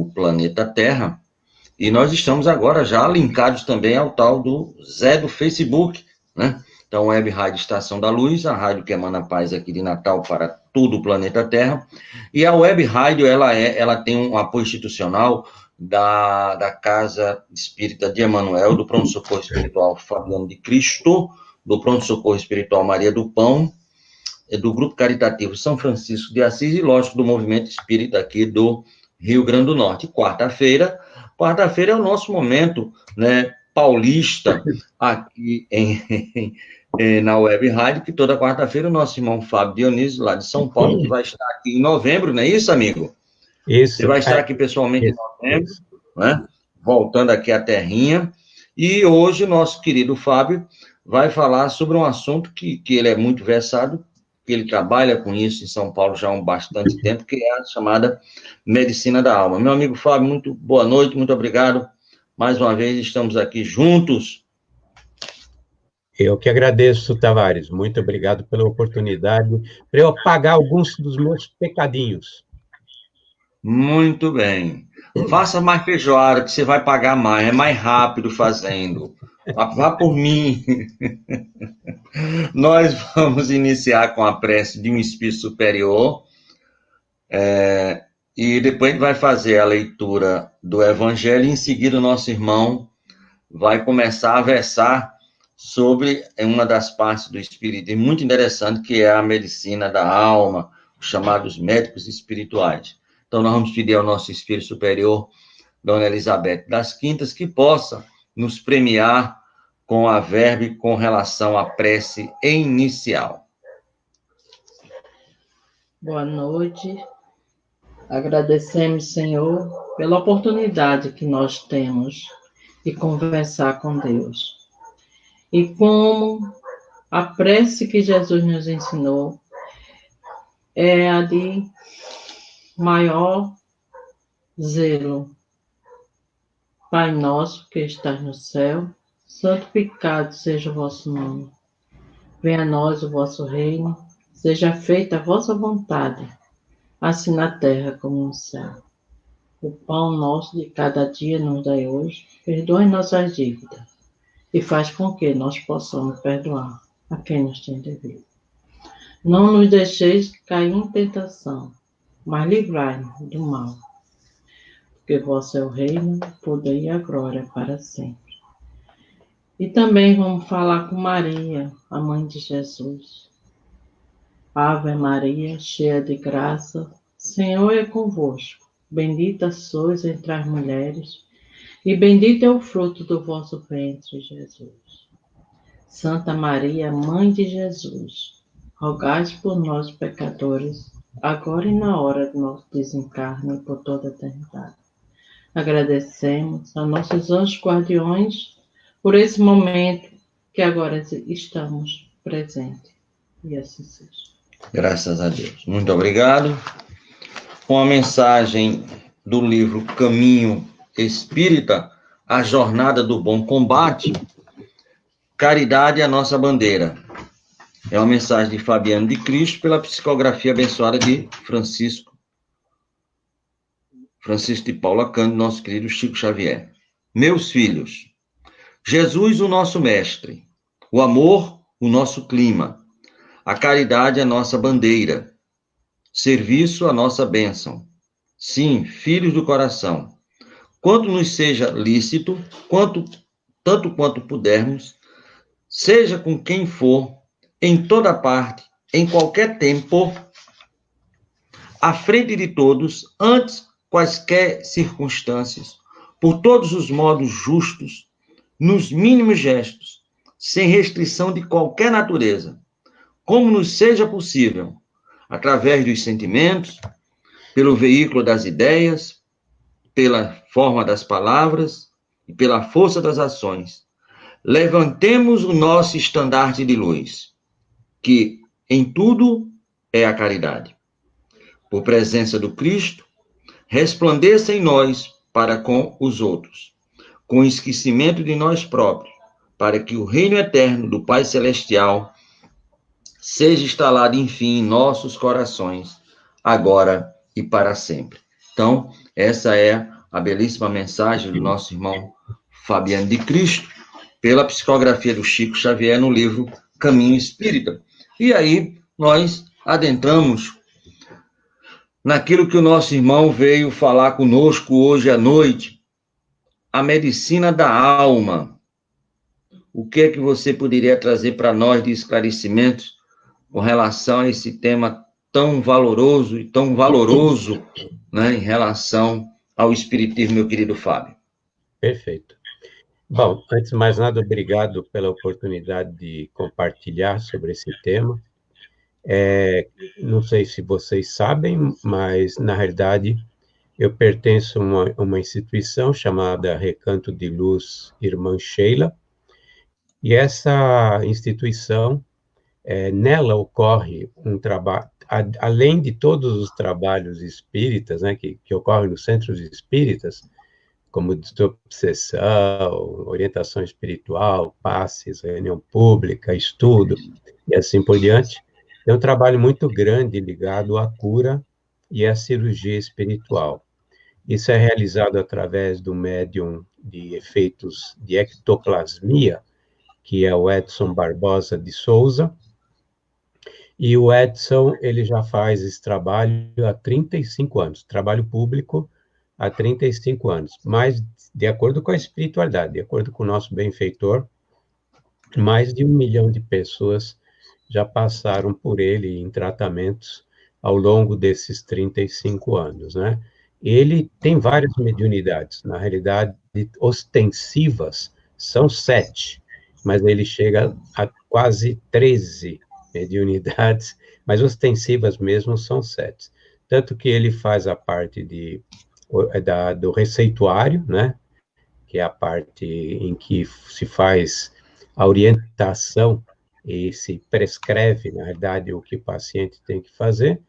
planeta Terra. E nós estamos agora já linkados também ao tal do Zé do Facebook, né? Então, Web Rádio Estação da Luz, a rádio que emana paz aqui de Natal para todo o planeta Terra. E a Web Rádio, ela tem um apoio institucional da Casa Espírita de Emanuel, do Pronto Socorro Espiritual Fabiano de Cristo, do Pronto Socorro Espiritual Maria do Pão, do Grupo Caritativo São Francisco de Assis e, lógico, do Movimento Espírita aqui do Rio Grande do Norte. Quarta-feira é o nosso momento, né, paulista, aqui na Web Rádio, que toda quarta-feira o nosso irmão Fábio Dionísio, lá de São Paulo, que vai estar aqui em novembro, não é isso, amigo? Isso. Você vai estar aqui pessoalmente em novembro, né? Voltando aqui à terrinha. E hoje o nosso querido Fábio vai falar sobre um assunto que ele é muito versado, que ele trabalha com isso em São Paulo já há um bastante tempo, que é a chamada medicina da alma. Meu amigo Fábio, muito boa noite, muito obrigado. Mais uma vez estamos aqui juntos. Eu que agradeço, Tavares. Muito obrigado pela oportunidade para eu apagar alguns dos meus pecadinhos. Muito bem. Faça mais feijoada, que você vai pagar mais. É mais rápido fazendo. Vá por mim. Nós vamos iniciar com a prece de um espírito superior. E depois a gente vai fazer a leitura do Evangelho. E em seguida, o nosso irmão vai começar a versar sobre uma das partes do Espiritismo muito interessante, que é a medicina da alma, os chamados médicos espirituais. Então, nós vamos pedir ao nosso Espírito Superior, Dona Elizabeth das Quintas, que possa nos premiar com a verbe com relação à prece inicial. Boa noite. Agradecemos, Senhor, pela oportunidade que nós temos de conversar com Deus. E como a prece que Jesus nos ensinou é a de maior zelo. Pai nosso que estás no céu, santificado seja o vosso nome. Venha a nós o vosso reino, seja feita a vossa vontade, assim na terra como no céu. O pão nosso de cada dia nos dai hoje, perdoe nossas dívidas e faz com que nós possamos perdoar a quem nos tem devido. Não nos deixeis cair em tentação, mas livrai-nos do mal. Porque vosso é o reino, o poder e a glória para sempre. E também vamos falar com Maria, a mãe de Jesus. Ave Maria, cheia de graça, Senhor é convosco. Bendita sois entre as mulheres, e bendito é o fruto do vosso ventre, Jesus. Santa Maria, Mãe de Jesus, rogai por nós, pecadores, agora e na hora do nosso desencarne e por toda a eternidade. Agradecemos a nossos anjos guardiões por esse momento que agora estamos presentes. E assim seja. Graças a Deus. Muito obrigado. Com a mensagem do livro Caminho Espírita, A Jornada do Bom Combate, Caridade é a Nossa Bandeira. É uma mensagem de Fabiano de Cristo pela psicografia abençoada de Francisco de Paula Cândido, nosso querido Chico Xavier. Meus filhos, Jesus, o nosso mestre, o amor, o nosso clima, a caridade, a nossa bandeira, serviço, a nossa bênção. Sim, filhos do coração, quanto nos seja lícito, tanto quanto pudermos, seja com quem for, em toda parte, em qualquer tempo, à frente de todos, antes quaisquer circunstâncias, por todos os modos justos, nos mínimos gestos, sem restrição de qualquer natureza, como nos seja possível, através dos sentimentos, pelo veículo das ideias, pela forma das palavras e pela força das ações. Levantemos o nosso estandarte de luz, que em tudo é a caridade. Por presença do Cristo, resplandeça em nós para com os outros, com esquecimento de nós próprios, para que o reino eterno do Pai Celestial seja instalado, enfim, em nossos corações, agora e para sempre. Então, essa é a belíssima mensagem do nosso irmão Fabiano de Cristo, pela psicografia do Chico Xavier no livro Caminho Espírita. E aí nós adentramos naquilo que o nosso irmão veio falar conosco hoje à noite, a medicina da alma. O que é que você poderia trazer para nós de esclarecimentos com relação a esse tema tão valoroso, né, em relação ao Espiritismo, meu querido Fábio? Perfeito. Bom, antes de mais nada, obrigado pela oportunidade de compartilhar sobre esse tema. Não sei se vocês sabem, mas, na realidade, eu pertenço a uma instituição chamada Recanto de Luz Irmã Sheila, e essa instituição, nela ocorre um trabalho, além de todos os trabalhos espíritas, né, que ocorrem nos centros espíritas, como desobsessão, orientação espiritual, passes, reunião pública, estudo, e assim por diante, tem um trabalho muito grande ligado à cura e à cirurgia espiritual. Isso é realizado através do médium de efeitos de ectoplasmia, que é o Edson Barbosa de Souza, e o Edson, ele já faz esse trabalho há 35 anos, trabalho público há 35 anos, mas de acordo com a espiritualidade, de acordo com o nosso benfeitor, mais de 1 milhão de pessoas já passaram por ele em tratamentos ao longo desses 35 anos, né? Ele tem várias mediunidades, na realidade, ostensivas são 7, mas ele chega a quase 13 mediunidades, mas ostensivas mesmo são 7. Tanto que ele faz a parte do receituário, né? Que é a parte em que se faz a orientação e se prescreve, na verdade, o que o paciente tem que fazer,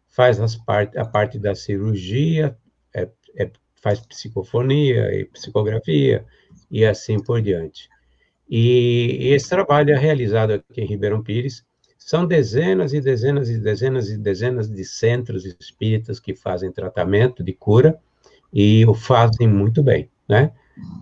faz a parte da cirurgia, faz psicofonia e psicografia, e assim por diante. E esse trabalho é realizado aqui em Ribeirão Pires, são dezenas e dezenas e dezenas e dezenas de centros espíritas que fazem tratamento de cura, e o fazem muito bem, né?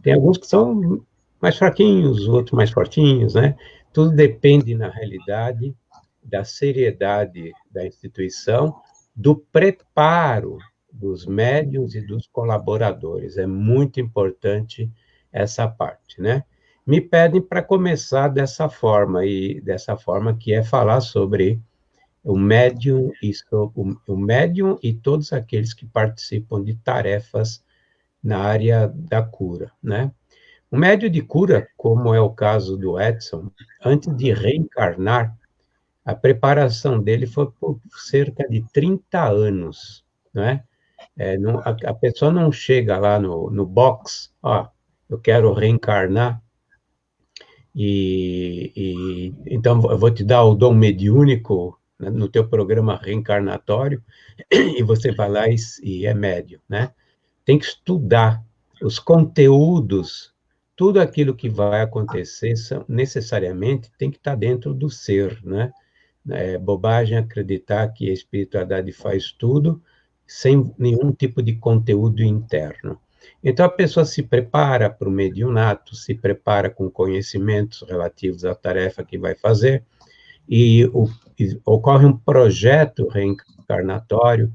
Tem alguns que são mais fraquinhos, outros mais fortinhos, né? Tudo depende, na realidade, da seriedade da instituição, do preparo dos médiuns e dos colaboradores. É muito importante essa parte, né? Me pedem para começar dessa forma que é falar sobre o médium e todos aqueles que participam de tarefas na área da cura, né? O médium de cura, como é o caso do Edson, antes de reencarnar, a preparação dele foi por cerca de 30 anos, né? A pessoa não chega lá no box, ó, eu quero reencarnar, então eu vou te dar o dom mediúnico, né, no teu programa reencarnatório, e você vai lá e é médium, né? Tem que estudar os conteúdos, tudo aquilo que vai acontecer necessariamente tem que estar dentro do ser, né? É bobagem acreditar que a espiritualidade faz tudo sem nenhum tipo de conteúdo interno. Então, a pessoa se prepara para o mediunato, se prepara com conhecimentos relativos à tarefa que vai fazer, e ocorre um projeto reencarnatório,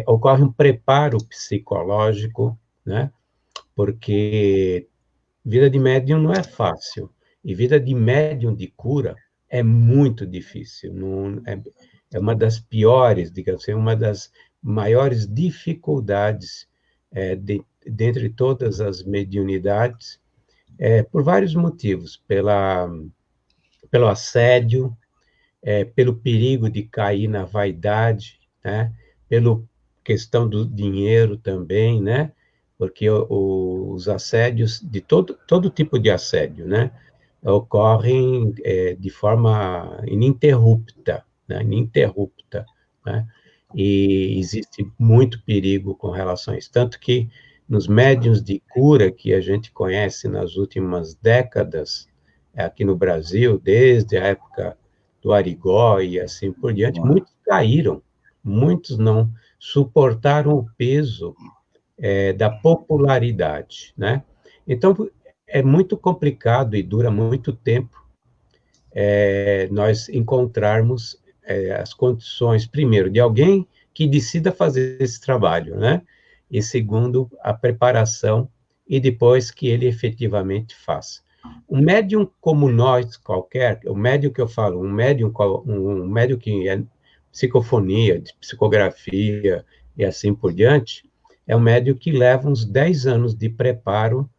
ocorre um preparo psicológico, né? Porque vida de médium não é fácil, e vida de médium de cura é muito difícil, não, é uma das piores, digamos assim, uma das maiores dificuldades dentre todas as mediunidades, por vários motivos, pelo assédio, pelo perigo de cair na vaidade, né? Pela questão do dinheiro também, né? Porque os assédios, de todo tipo de assédio, né? Ocorrem de forma ininterrupta, né? Ininterrupta, né? E existe muito perigo com relação a isso. Tanto que nos médiuns de cura que a gente conhece nas últimas décadas, aqui no Brasil, desde a época do Arigó e assim por diante, muitos caíram, muitos não suportaram o peso da popularidade, né? Então, é muito complicado e dura muito tempo nós encontrarmos as condições, primeiro, de alguém que decida fazer esse trabalho, né? E segundo, a preparação e depois que ele efetivamente faça. Um médium como nós, qualquer, o médium que eu falo, um médium que é psicofonia, de psicografia e assim por diante, é um médium que leva uns 10 anos de preparo.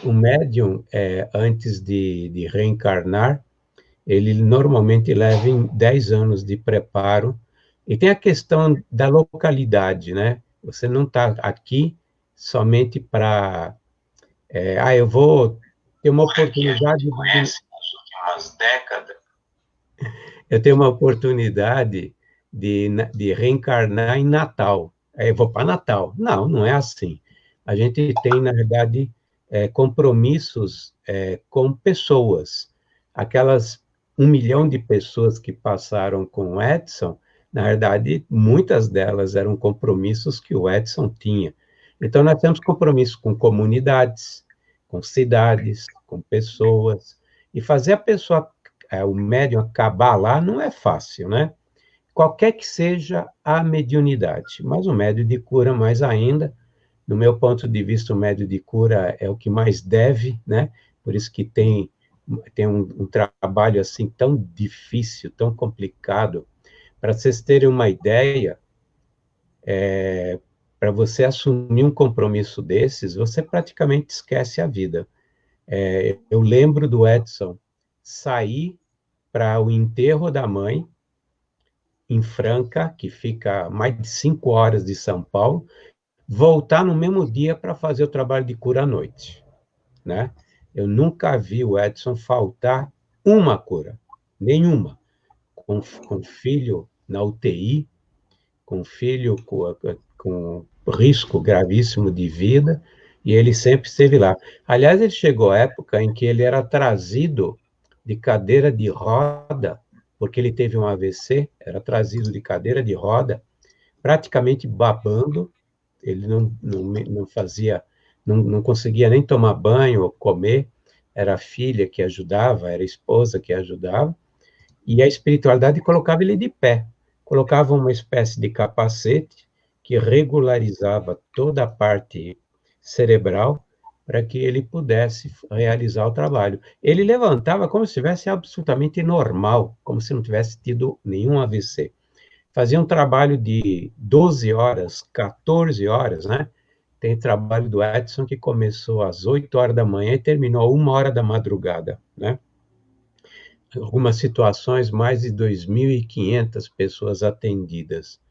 O médium, antes de reencarnar, ele normalmente leva 10 anos de preparo. E tem a questão da localidade, né? Você não está aqui somente para... eu vou ter uma oportunidade... Eu tenho uma oportunidade de reencarnar em Natal. Aí eu vou para Natal. Não, não é assim. A gente tem, na verdade, compromissos com pessoas. Aquelas 1 milhão de pessoas que passaram com o Edson, na verdade, muitas delas eram compromissos que o Edson tinha. Então, nós temos compromisso com comunidades, com cidades, com pessoas, e fazer a pessoa, o médium acabar lá não é fácil, né? Qualquer que seja a mediunidade, mas o médium de cura mais ainda. No meu ponto de vista, o médium de cura é o que mais deve, né? Por isso que tem um trabalho assim tão difícil, tão complicado. Para vocês terem uma ideia, para você assumir um compromisso desses, você praticamente esquece a vida. Eu lembro do Edson sair para o enterro da mãe, em Franca, que fica mais de 5 horas de São Paulo, voltar no mesmo dia para fazer o trabalho de cura à noite, né? Eu nunca vi o Edson faltar uma cura, nenhuma, com filho na UTI, com filho com risco gravíssimo de vida, e ele sempre esteve lá. Aliás, ele chegou à época em que ele era trazido de cadeira de roda, porque ele teve um AVC, era trazido de cadeira de roda, praticamente babando, ele não fazia, não conseguia nem tomar banho ou comer, era a filha que ajudava, era a esposa que ajudava, e a espiritualidade colocava ele de pé, colocava uma espécie de capacete que regularizava toda a parte cerebral para que ele pudesse realizar o trabalho. Ele levantava como se estivesse absolutamente normal, como se não tivesse tido nenhum AVC. Fazia um trabalho de 12 horas, 14 horas, né? Tem trabalho do Edson que começou às 8 horas da manhã e terminou a 1 hora da madrugada, né? Algumas situações, mais de 2.500 pessoas atendidas.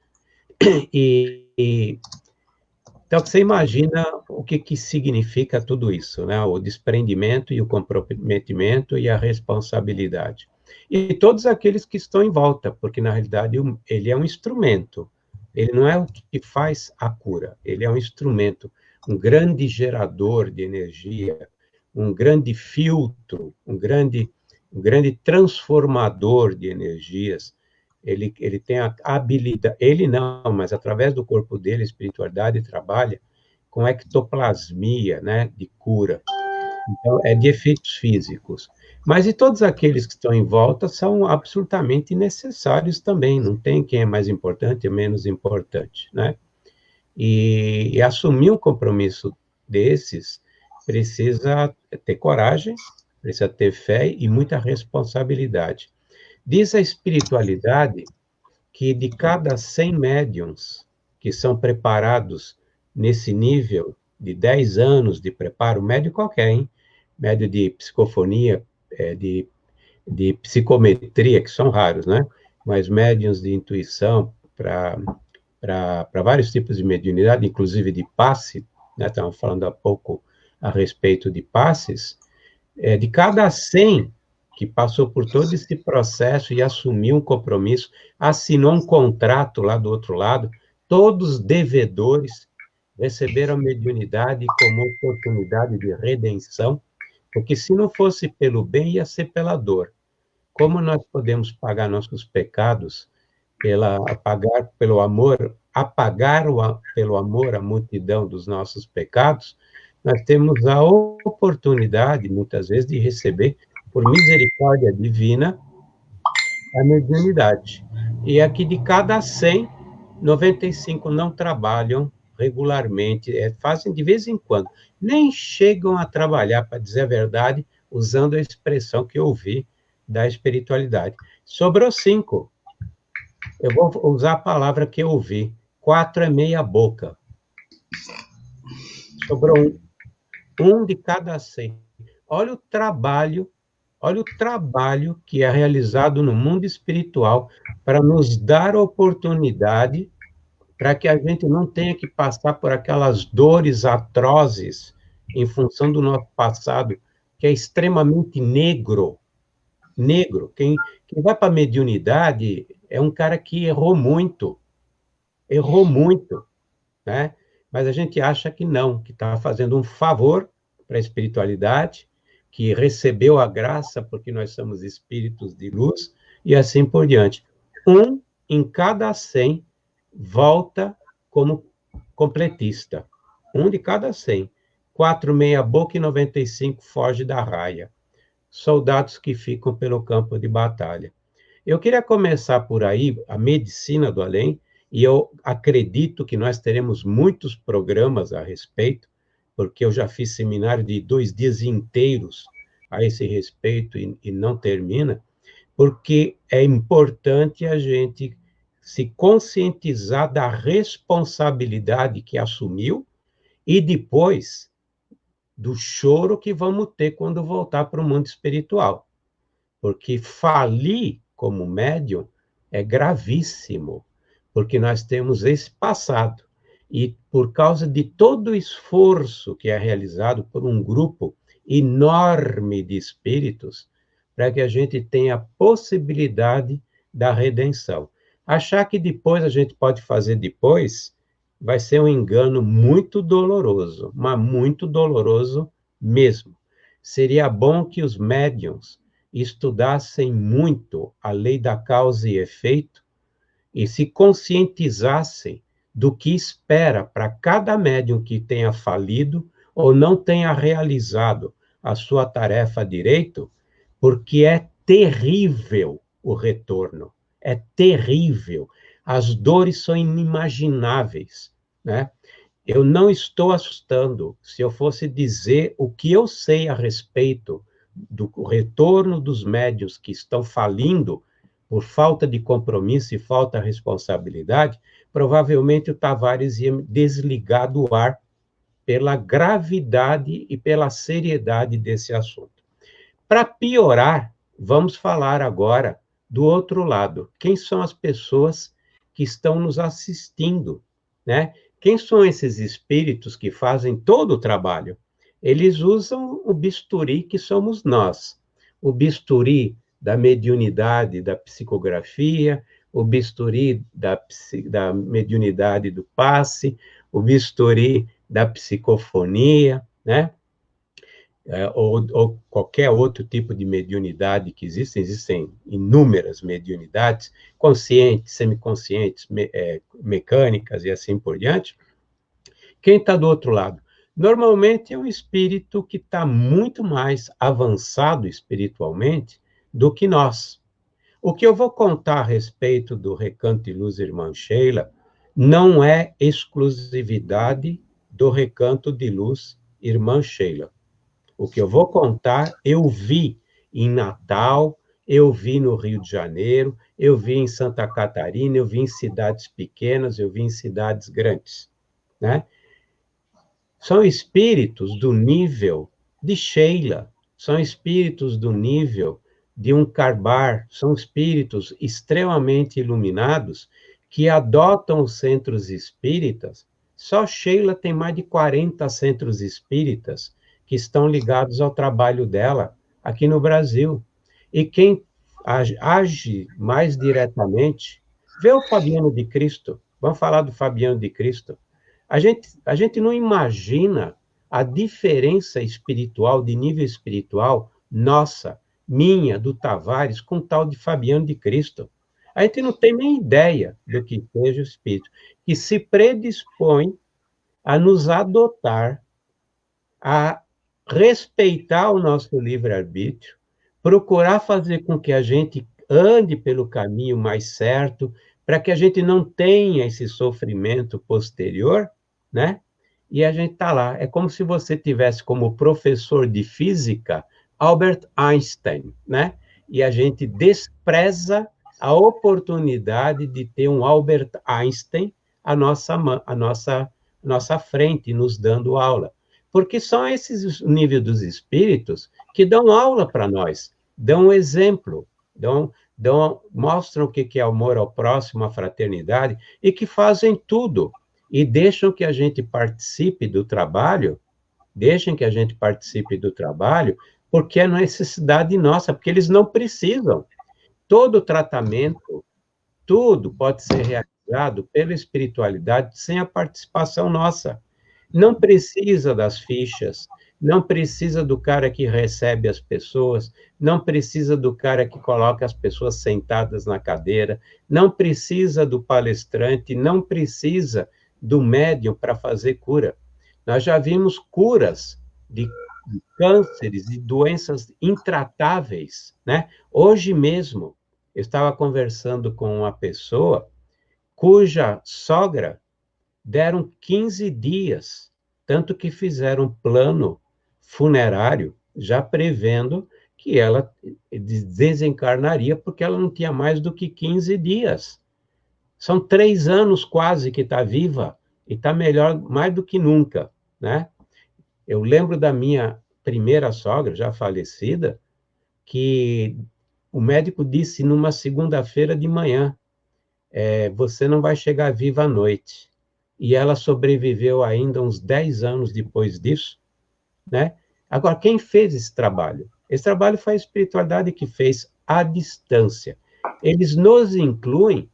Então, você imagina o que significa tudo isso, né? O desprendimento e o comprometimento e a responsabilidade. E todos aqueles que estão em volta, porque, na realidade, ele é um instrumento. Ele não é o que faz a cura, ele é um instrumento, um grande gerador de energia, um grande filtro, um grande transformador de energias. Ele tem a habilidade, ele não, mas através do corpo dele, a espiritualidade trabalha com ectoplasmia, né, de cura. Então, é de efeitos físicos. Mas e todos aqueles que estão em volta são absolutamente necessários também, não tem quem é mais importante e menos importante, né? E assumir um compromisso desses precisa ter coragem, precisa ter fé e muita responsabilidade. Diz a espiritualidade que de cada 100 médiums que são preparados nesse nível de 10 anos de preparo, médio qualquer, hein? Médio de psicofonia, de psicometria, que são raros, né? Mas médiums de intuição para vários tipos de mediunidade, inclusive de passe, né? Estávamos falando há pouco a respeito de passes, de cada 100 que passou por todo esse processo e assumiu um compromisso, assinou um contrato lá do outro lado, todos devedores receberam a mediunidade como oportunidade de redenção, porque se não fosse pelo bem, ia ser pela dor. Como nós podemos pagar nossos pecados pelo amor, pelo amor a multidão dos nossos pecados, nós temos a oportunidade, muitas vezes, de receber, por misericórdia divina, a mediunidade. E aqui de cada 100, 95 não trabalham regularmente, fazem de vez em quando, nem chegam a trabalhar, para dizer a verdade, usando a expressão que eu ouvi da espiritualidade. Sobrou 5. Eu vou usar a palavra que eu ouvi. 4 é meia boca. Sobrou um de cada 100. Olha o trabalho que é realizado no mundo espiritual para nos dar oportunidade para que a gente não tenha que passar por aquelas dores atrozes em função do nosso passado, que é extremamente negro. Negro. Quem vai para a mediunidade é um cara que errou muito, né? Mas a gente acha que não, que está fazendo um favor para a espiritualidade, que recebeu a graça porque nós somos espíritos de luz, e assim por diante. Um em cada 100 volta como completista. Um de cada 100. 4 meia boca e 95 foge da raia. Soldados que ficam pelo campo de batalha. Eu queria começar por aí, a medicina do além, e eu acredito que nós teremos muitos programas a respeito, porque eu já fiz seminário de 2 dias inteiros a esse respeito e não termina, porque é importante a gente se conscientizar da responsabilidade que assumiu e depois do choro que vamos ter quando voltar para o mundo espiritual. Porque falir como médium é gravíssimo, porque nós temos esse passado. E por causa de todo o esforço que é realizado por um grupo enorme de espíritos, para que a gente tenha a possibilidade da redenção. Achar que depois a gente pode fazer depois, vai ser um engano muito doloroso, mas muito doloroso mesmo. Seria bom que os médiuns estudassem muito a lei da causa e efeito e se conscientizassem do que espera para cada médium que tenha falido ou não tenha realizado a sua tarefa direito, porque é terrível o retorno, é terrível. As dores são inimagináveis, né? Eu não estou assustando. Se eu fosse dizer o que eu sei a respeito do retorno dos médiuns que estão falindo por falta de compromisso e falta de responsabilidade, provavelmente o Tavares ia desligar do ar pela gravidade e pela seriedade desse assunto. Para piorar, vamos falar agora do outro lado. Quem são as pessoas que estão nos assistindo, né? Quem são esses espíritos que fazem todo o trabalho? Eles usam o bisturi que somos nós. O bisturi da mediunidade, da psicografia, o bisturi da mediunidade do passe, o bisturi da psicofonia, né? Ou qualquer outro tipo de mediunidade que existem inúmeras mediunidades, conscientes, semiconscientes, mecânicas e assim por diante. Quem está do outro lado? Normalmente é um espírito que está muito mais avançado espiritualmente do que nós. O que eu vou contar a respeito do Recanto de Luz Irmã Sheila não é exclusividade do Recanto de Luz Irmã Sheila. O que eu vou contar, eu vi em Natal, eu vi no Rio de Janeiro, eu vi em Santa Catarina, eu vi em cidades pequenas, eu vi em cidades grandes, né? São espíritos do nível de Sheila, são espíritos do nível de um Karbar, são espíritos extremamente iluminados que adotam os centros espíritas. Só Sheila tem mais de 40 centros espíritas que estão ligados ao trabalho dela aqui no Brasil. E quem age mais diretamente, vê o Fabiano de Cristo. Vamos falar do Fabiano de Cristo. A gente não imagina a diferença espiritual, de nível espiritual, nossa, minha, do Tavares, com o tal de Fabiano de Cristo. A gente não tem nem ideia do que seja o espírito, que se predispõe a nos adotar, a respeitar o nosso livre-arbítrio, procurar fazer com que a gente ande pelo caminho mais certo, para que a gente não tenha esse sofrimento posterior, né? E a gente está lá. É como se você tivesse como professor de física Albert Einstein, né? E a gente despreza a oportunidade de ter um Albert Einstein à nossa frente, nos dando aula. Porque são esses níveis dos espíritos que dão aula para nós, dão exemplo, mostram o que é amor ao próximo, a fraternidade, e que fazem tudo, e deixam que a gente participe do trabalho, porque é necessidade nossa, porque eles não precisam. Todo tratamento, tudo pode ser realizado pela espiritualidade sem a participação nossa. Não precisa das fichas, não precisa do cara que recebe as pessoas, não precisa do cara que coloca as pessoas sentadas na cadeira, não precisa do palestrante, não precisa do médium para fazer cura. Nós já vimos curas de cânceres e doenças intratáveis, né? Hoje mesmo, eu estava conversando com uma pessoa cuja sogra deram 15 dias, tanto que fizeram um plano funerário, já prevendo que ela desencarnaria, porque ela não tinha mais do que 15 dias. São 3 anos quase que está viva, e está melhor mais do que nunca, né? Eu lembro da minha primeira sogra, já falecida, que o médico disse numa segunda-feira de manhã, você não vai chegar viva à noite. E ela sobreviveu ainda uns 10 anos depois disso, né? Agora, quem fez esse trabalho? Esse trabalho foi a espiritualidade que fez à distância. Eles nos incluem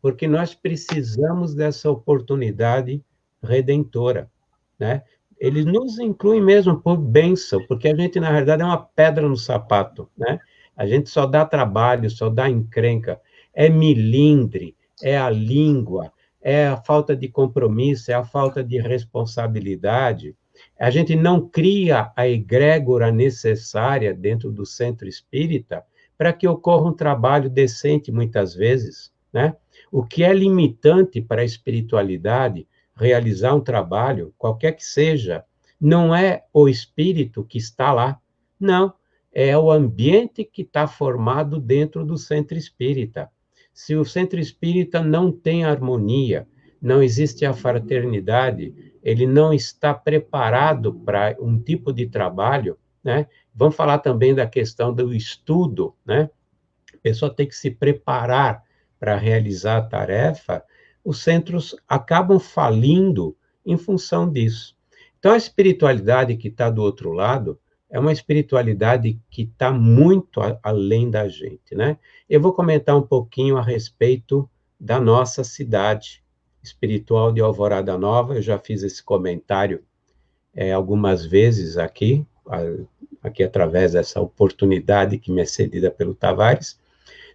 porque nós precisamos dessa oportunidade redentora, né? Eles nos incluem mesmo por bênção, porque a gente, na verdade, é uma pedra no sapato, né? A gente só dá trabalho, só dá encrenca, é milindre, é a língua, é a falta de compromisso, é a falta de responsabilidade. A gente não cria a egrégora necessária dentro do centro espírita para que ocorra um trabalho decente, muitas vezes, né? O que é limitante para a espiritualidade realizar um trabalho, qualquer que seja, não é o espírito que está lá, não, é o ambiente que está formado dentro do centro espírita. Se o centro espírita não tem harmonia, não existe a fraternidade, ele não está preparado para um tipo de trabalho, né? Vamos falar também da questão do estudo, né? A pessoa tem que se preparar para realizar a tarefa, os centros acabam falindo em função disso. Então, a espiritualidade que está do outro lado é uma espiritualidade que está muito além da gente, né? Eu vou comentar um pouquinho a respeito da nossa cidade espiritual de Alvorada Nova. Eu já fiz esse comentário algumas vezes aqui através dessa oportunidade que me é cedida pelo Tavares.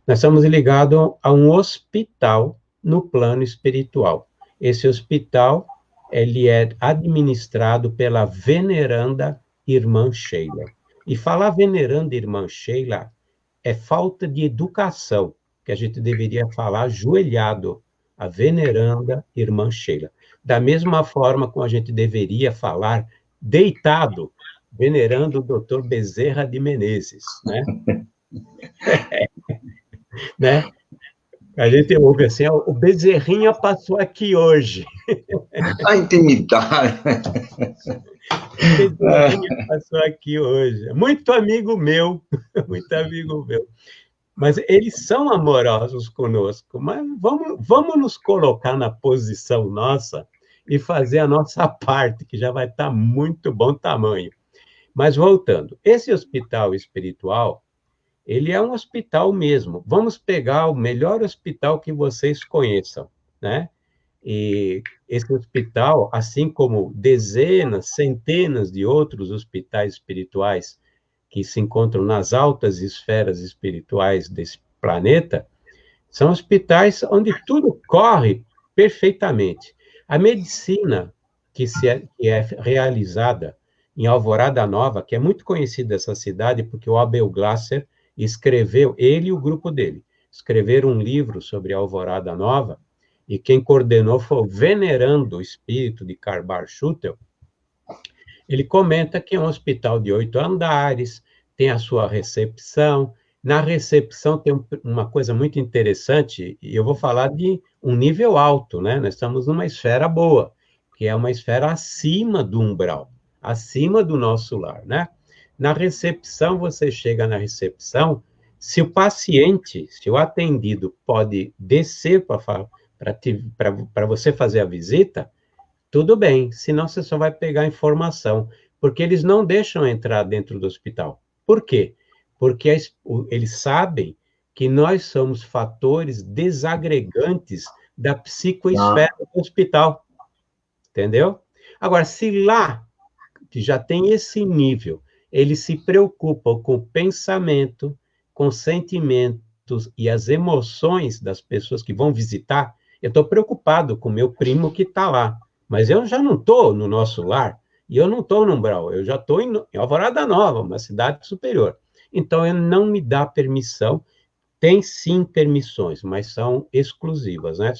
Nós estamos ligados a um hospital no plano espiritual. Esse hospital, ele é administrado pela veneranda Irmã Sheila. E falar veneranda Irmã Sheila é falta de educação, que a gente deveria falar ajoelhado, a veneranda Irmã Sheila. Da mesma forma como a gente deveria falar deitado, venerando o Dr. Bezerra de Menezes, né? Né? A gente ouve assim, o Bezerrinha passou aqui hoje. A intimidade. O Bezerrinha passou aqui hoje. Muito amigo meu, muito amigo meu. Mas eles são amorosos conosco, mas vamos nos colocar na posição nossa e fazer a nossa parte, que já vai estar muito bom tamanho. Mas voltando, esse hospital espiritual, ele é um hospital mesmo. Vamos pegar o melhor hospital que vocês conheçam, né? E esse hospital, assim como dezenas, centenas de outros hospitais espirituais que se encontram nas altas esferas espirituais desse planeta, São hospitais onde tudo corre perfeitamente. A medicina que é realizada em Alvorada Nova, que é muito conhecida essa cidade, porque o Abel Glasser escreveu, ele e o grupo dele, escreveram um livro sobre Alvorada Nova, e quem coordenou foi o venerando espírito de Karl Schutel. Ele comenta que é um hospital de 8 andares, tem a sua recepção. Na recepção tem uma coisa muito interessante, e eu vou falar de um nível alto, né? Nós estamos numa esfera boa, que é uma esfera acima do umbral, acima do nosso lar, né? Na recepção, você chega na recepção, se o paciente, se o atendido pode descer para você fazer a visita, tudo bem, senão você só vai pegar informação, porque eles não deixam entrar dentro do hospital. Por quê? Porque eles sabem que nós somos fatores desagregantes da psicoesfera do hospital, entendeu? Agora, se lá, que já tem esse nível, eles se preocupam com o pensamento, com os sentimentos e as emoções das pessoas que vão visitar, eu estou preocupado com o meu primo que está lá, mas eu já não estou no nosso lar, e eu não estou no umbral, eu já estou em Alvorada Nova, uma cidade superior. Então, ele não me dá permissão. Tem sim permissões, mas são exclusivas, né?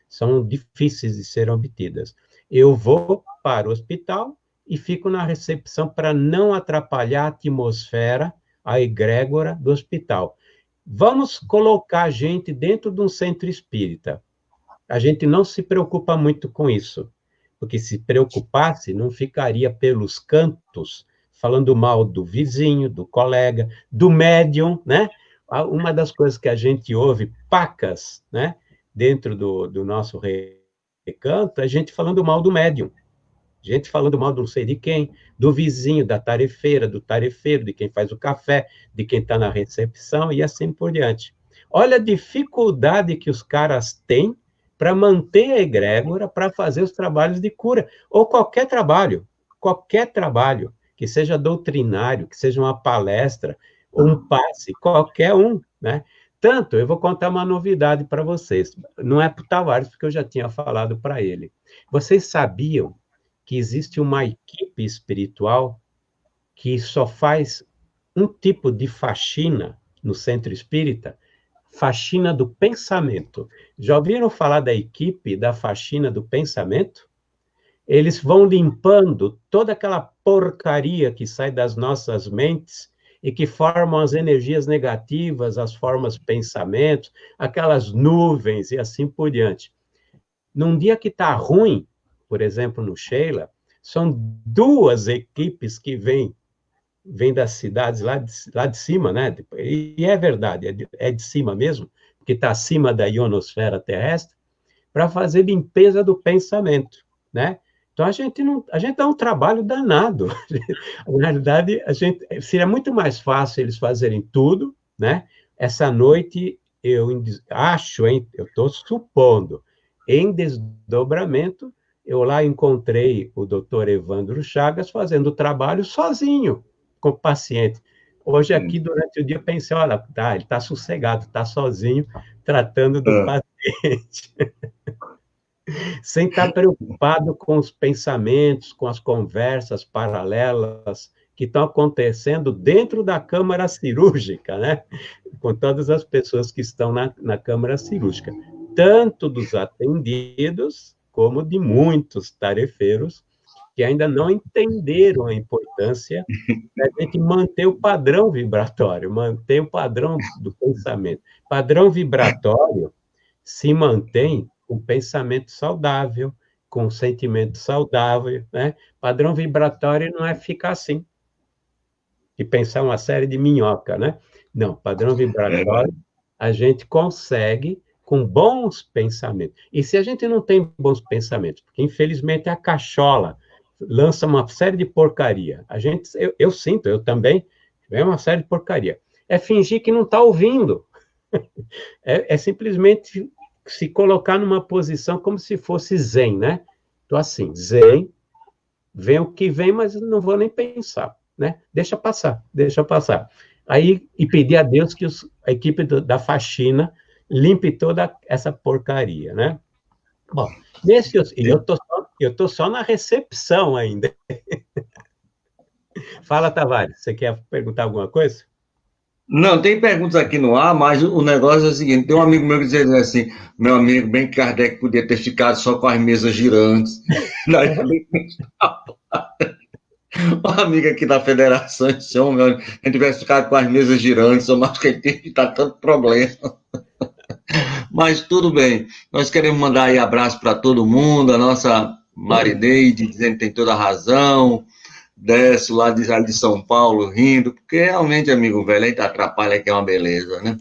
São difíceis de serem obtidas. Eu vou para o hospital e fico na recepção para não atrapalhar a atmosfera, a egrégora do hospital. Vamos colocar a gente dentro de um centro espírita. A gente não se preocupa muito com isso, porque se preocupasse, não ficaria pelos cantos falando mal do vizinho, do colega, do médium, né? Uma das coisas que a gente ouve, pacas, né? Dentro do nosso recanto, é gente falando mal do médium, gente falando mal de não sei de quem, do vizinho, da tarefeira, do tarefeiro, de quem faz o café, de quem está na recepção e assim por diante. Olha a dificuldade que os caras têm para manter a egrégora, para fazer os trabalhos de cura, ou qualquer trabalho, que seja doutrinário, que seja uma palestra, um passe, qualquer um, né? Tanto, eu vou contar uma novidade para vocês, não é para o Tavares, porque eu já tinha falado para ele. Vocês sabiam que existe uma equipe espiritual que só faz um tipo de faxina no centro espírita? Faxina do pensamento. Já ouviram falar da equipe da faxina do pensamento? Eles vão limpando toda aquela porcaria que sai das nossas mentes e que formam as energias negativas, as formas pensamentos, aquelas nuvens e assim por diante. Num dia que está ruim, por exemplo, no Sheila, são 2 equipes que vêm das cidades lá de cima, né? E é verdade, é de cima mesmo, porque está acima da ionosfera terrestre, para fazer limpeza do pensamento, né? Então, a gente dá um trabalho danado. Na realidade, seria muito mais fácil eles fazerem tudo, né? Essa noite, eu acho, hein? Eu estou supondo, em desdobramento, eu lá encontrei o doutor Evandro Chagas fazendo o trabalho sozinho, com o paciente. Hoje, aqui, durante o dia, eu pensei, olha, ele está sossegado, está sozinho, tratando do paciente. Sem estar preocupado com os pensamentos, com as conversas paralelas que estão acontecendo dentro da câmara cirúrgica, né? Com todas as pessoas que estão na câmara cirúrgica, tanto dos atendidos, como de muitos tarefeiros, que ainda não entenderam a importância da gente manter o padrão vibratório, manter o padrão do pensamento. Padrão vibratório se mantém com pensamento saudável, com sentimento saudável, né? Padrão vibratório não é ficar assim, e pensar uma série de minhoca, né? Não, padrão vibratório, a gente consegue com bons pensamentos. E se a gente não tem bons pensamentos, porque infelizmente a cachola lança uma série de porcaria, eu sinto, eu também, é uma série de porcaria. É fingir que não está ouvindo. É simplesmente se colocar numa posição como se fosse zen, né? Então, assim, zen, vem o que vem, mas não vou nem pensar, né? Deixa passar. Aí, e pedir a Deus que a equipe da faxina limpe toda essa porcaria, né? Bom, eu tô só na recepção ainda. Fala, Tavares, você quer perguntar alguma coisa? Não, tem perguntas aqui no ar, mas o negócio é o seguinte: tem um amigo meu que diz assim, meu amigo, bem que Kardec podia ter ficado só com as mesas girantes. Um amigo aqui da federação, esse homem, se ele tivesse ficado com as mesas girantes, eu acho que ele tem que estar tanto problema. Mas tudo bem, nós queremos mandar aí abraço para todo mundo, a nossa Marineide dizendo que tem toda a razão, Décio lá de São Paulo rindo, porque realmente, amigo velho, aí atrapalha que é uma beleza, né?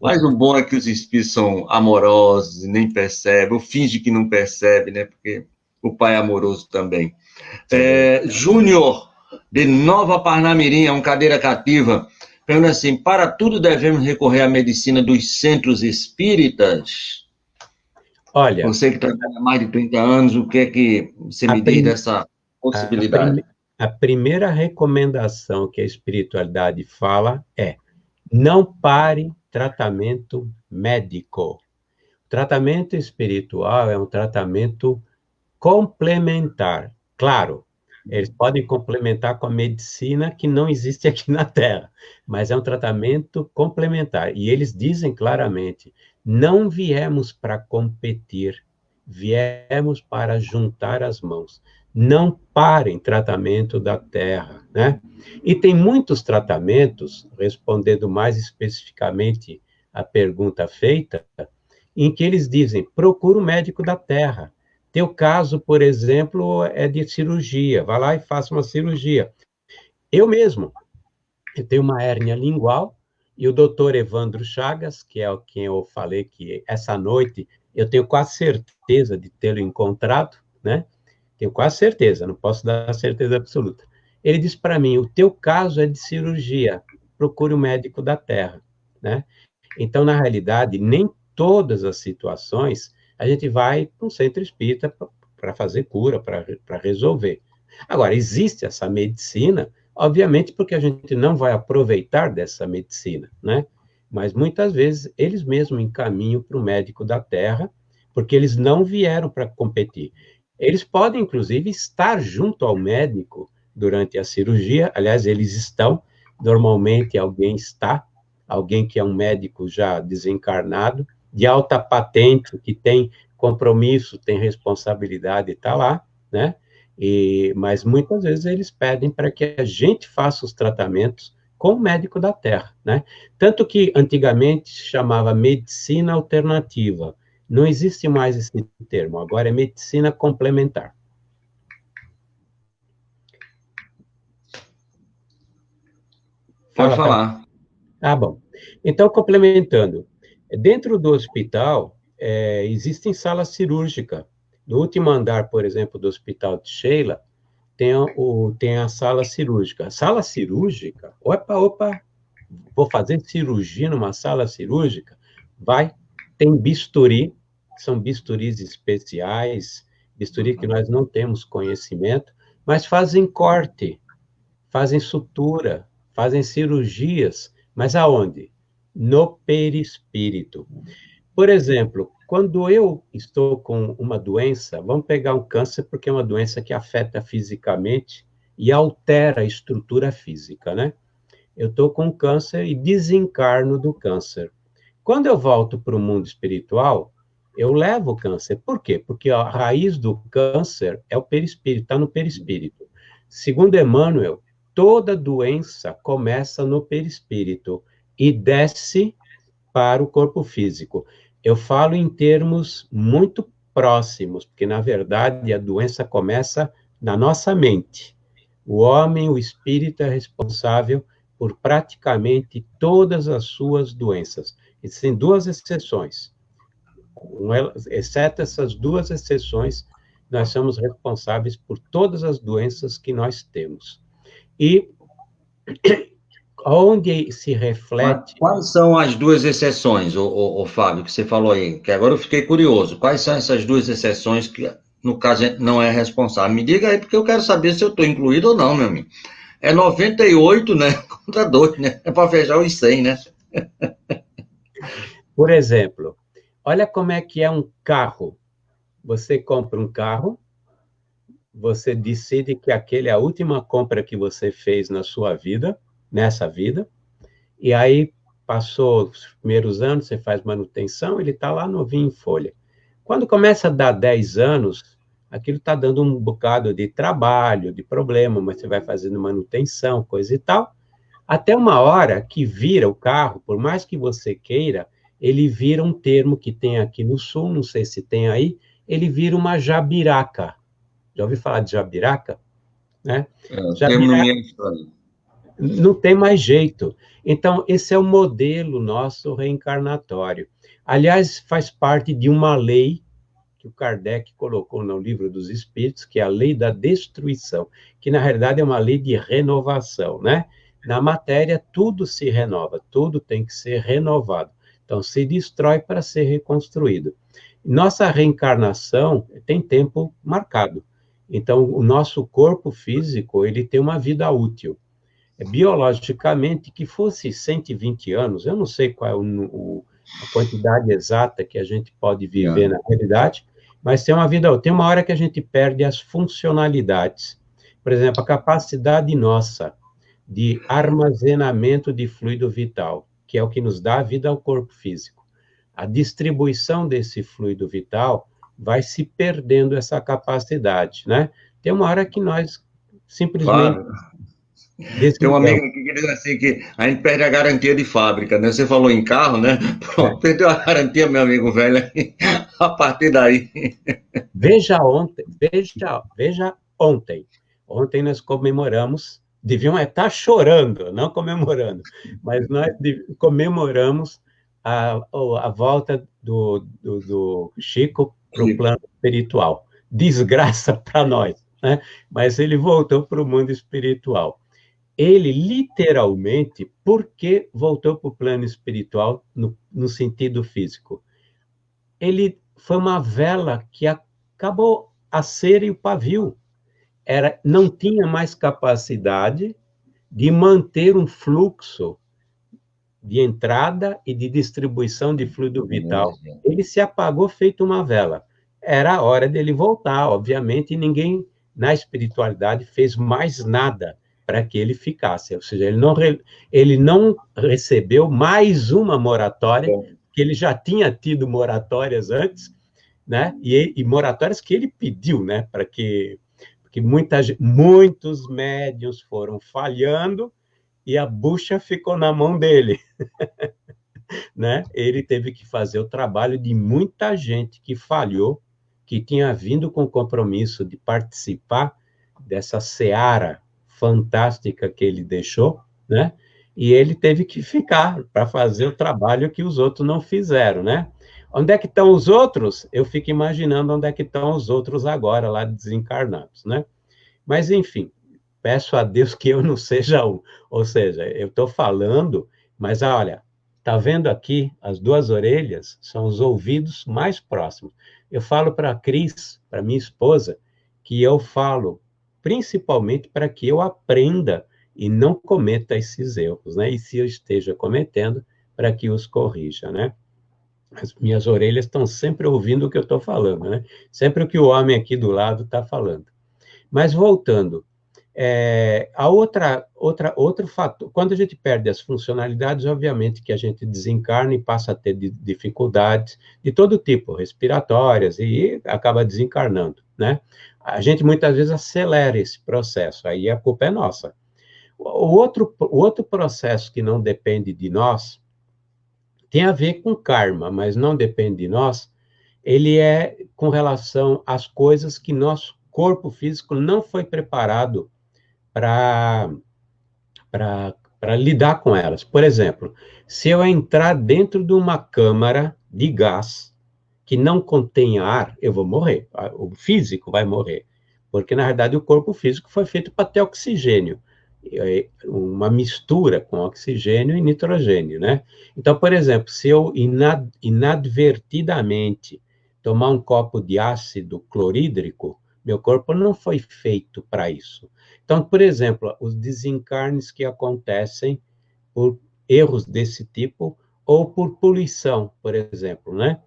Mas o bom é que os espíritos são amorosos e nem percebem, ou finge que não percebe, né? Porque o pai é amoroso também. Júnior, de Nova Parnamirim, é um cadeira cativa, pergunta assim: para tudo devemos recorrer à medicina dos centros espíritas? Olha, você que trabalha há mais de 30 anos, o que é que você me diz dessa possibilidade? A primeira recomendação que a espiritualidade fala é: não pare tratamento médico. O tratamento espiritual é um tratamento complementar. Claro, eles podem complementar com a medicina que não existe aqui na Terra, mas é um tratamento complementar. E eles dizem claramente: não viemos para competir, viemos para juntar as mãos. Não parem tratamento da Terra, né? E tem muitos tratamentos, respondendo mais especificamente a pergunta feita, em que eles dizem: procura o médico da Terra. Teu caso, por exemplo, é de cirurgia. Vá lá e faça uma cirurgia. Eu mesmo, eu tenho uma hérnia lingual e o doutor Evandro Chagas, que é quem eu falei que essa noite eu tenho quase certeza de tê-lo encontrado, né? Tenho quase certeza, não posso dar certeza absoluta. Ele disse para mim: o teu caso é de cirurgia, procure um médico da Terra, né? Então, na realidade, nem todas as situações a gente vai para um centro espírita para fazer cura, para resolver. Agora, existe essa medicina, obviamente, porque a gente não vai aproveitar dessa medicina, né? Mas muitas vezes eles mesmos encaminham para o médico da Terra, porque eles não vieram para competir. Eles podem, inclusive, estar junto ao médico durante a cirurgia, aliás, eles estão, normalmente alguém está, alguém que é um médico já desencarnado, de alta patente, que tem compromisso, tem responsabilidade, está lá, né? Mas muitas vezes eles pedem para que a gente faça os tratamentos com o médico da Terra, né? Tanto que antigamente se chamava medicina alternativa. Não existe mais esse termo, agora é medicina complementar. Pode falar. Bom. Então, complementando, dentro do hospital, existem salas cirúrgicas. No último andar, por exemplo, do Hospital de Sheila, tem a sala cirúrgica. Sala cirúrgica? Opa, vou fazer cirurgia numa sala cirúrgica? Vai, tem bisturi, são bisturis especiais, bisturi que nós não temos conhecimento, mas fazem corte, fazem sutura, fazem cirurgias, mas aonde? No perispírito. Por exemplo, quando eu estou com uma doença, vamos pegar um câncer, porque é uma doença que afeta fisicamente e altera a estrutura física, né? Eu estou com câncer e desencarno do câncer. Quando eu volto para o mundo espiritual, eu levo o câncer. Por quê? Porque a raiz do câncer é o perispírito, está no perispírito. Segundo Emmanuel, toda doença começa no perispírito e desce para o corpo físico. Eu falo em termos muito próximos, porque, na verdade, a doença começa na nossa mente. O homem, o espírito, é responsável por praticamente todas as suas doenças. Existem duas exceções. Exceto essas duas exceções, nós somos responsáveis por todas as doenças que nós temos. E onde se reflete... Quais são as duas exceções, o Fábio, que você falou aí? Que agora eu fiquei curioso. Quais são essas duas exceções que, no caso, não é responsável? Me diga aí, porque eu quero saber se eu estou incluído ou não, meu amigo. É 98, né? Contra 2, né? É para fechar os 100, né? Por exemplo, olha como é que é um carro. Você compra um carro, você decide que aquele é a última compra que você fez na sua vida, nessa vida, e aí passou os primeiros anos, você faz manutenção, ele está lá novinho em folha. Quando começa a dar 10 anos, aquilo está dando um bocado de trabalho, de problema, mas você vai fazendo manutenção, coisa e tal, até uma hora que vira o carro, por mais que você queira, ele vira um termo que tem aqui no sul, não sei se tem aí, ele vira uma jabiraca. Já ouviu falar de jabiraca? Né? Termo não me é estranho. Não tem mais jeito. Então, esse é o modelo nosso reencarnatório. Aliás, faz parte de uma lei que o Kardec colocou no Livro dos Espíritos, que é a lei da destruição, que na realidade é uma lei de renovação, né? Na matéria, tudo se renova, tudo tem que ser renovado. Então, se destrói para ser reconstruído. Nossa reencarnação tem tempo marcado. Então, o nosso corpo físico, ele tem uma vida útil. Biologicamente, que fosse 120 anos, eu não sei qual é a quantidade exata que a gente pode viver na realidade, mas tem uma hora que a gente perde as funcionalidades. Por exemplo, a capacidade nossa de armazenamento de fluido vital, que é o que nos dá a vida ao corpo físico. A distribuição desse fluido vital vai se perdendo essa capacidade, né? Tem uma hora que nós simplesmente... Claro. Tem um amigo que diz assim que a gente perde a garantia de fábrica, né? Você falou em carro, né? Pronto, perdeu a garantia, meu amigo velho, a partir daí. Veja ontem. Ontem nós comemoramos, deviam estar chorando, não comemorando, mas nós comemoramos a volta do Chico para o plano espiritual. Desgraça para nós, né? Mas ele voltou para o mundo espiritual. Ele, literalmente, por que voltou para o plano espiritual no sentido físico? Ele foi uma vela que acabou a cera e o pavio. Não tinha mais capacidade de manter um fluxo de entrada e de distribuição de fluido vital. Ele se apagou feito uma vela. Era a hora dele voltar, obviamente, e ninguém na espiritualidade fez mais nada para que ele ficasse. Ou seja, ele não recebeu mais uma moratória, que ele já tinha tido moratórias antes, né? E moratórias que ele pediu, né? Para que muitos médiuns foram falhando e a bucha ficou na mão dele. Né? Ele teve que fazer o trabalho de muita gente que falhou, que tinha vindo com o compromisso de participar dessa seara fantástica que ele deixou, né? E ele teve que ficar para fazer o trabalho que os outros não fizeram, né? Onde é que estão os outros? Eu fico imaginando onde é que estão os outros agora, lá desencarnados, né? Mas, enfim, peço a Deus que eu não seja um. Ou seja, eu estou falando, mas olha, está vendo aqui, as duas orelhas são os ouvidos mais próximos. Eu falo para a Cris, para minha esposa, que eu falo principalmente para que eu aprenda e não cometa esses erros, né? E se eu esteja cometendo, para que os corrija, né? As minhas orelhas estão sempre ouvindo o que eu estou falando, né? Sempre o que o homem aqui do lado está falando. Mas voltando, outro fator, quando a gente perde as funcionalidades, obviamente que a gente desencarna e passa a ter dificuldades de todo tipo, respiratórias, e acaba desencarnando, né? A gente muitas vezes acelera esse processo, aí a culpa é nossa. O outro processo que não depende de nós tem a ver com karma, mas não depende de nós, ele é com relação às coisas que nosso corpo físico não foi preparado para lidar com elas. Por exemplo, se eu entrar dentro de uma câmara de gás que não contém ar, eu vou morrer. O físico vai morrer. Porque, na verdade, o corpo físico foi feito para ter oxigênio. Uma mistura com oxigênio e nitrogênio, né? Então, por exemplo, se eu inadvertidamente tomar um copo de ácido clorídrico, meu corpo não foi feito para isso. Então, por exemplo, os desencarnes que acontecem por erros desse tipo, ou por poluição, por exemplo, né?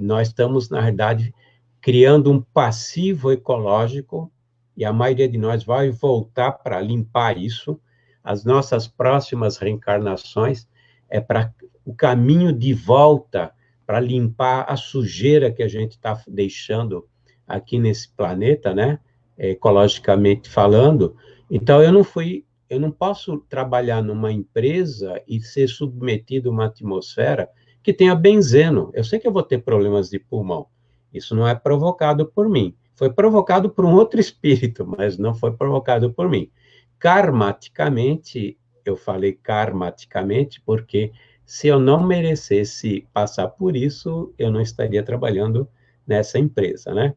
Nós estamos, na verdade, criando um passivo ecológico, e a maioria de nós vai voltar para limpar isso. As nossas próximas reencarnações é para o caminho de volta, para limpar a sujeira que a gente está deixando aqui nesse planeta, né? Ecologicamente falando. Então, eu não posso trabalhar numa empresa e ser submetido a uma atmosfera que tenha benzeno. Eu sei que eu vou ter problemas de pulmão. Isso não é provocado por mim. Foi provocado por um outro espírito, mas não foi provocado por mim. Karmaticamente, eu falei karmaticamente porque se eu não merecesse passar por isso, eu não estaria trabalhando nessa empresa, né?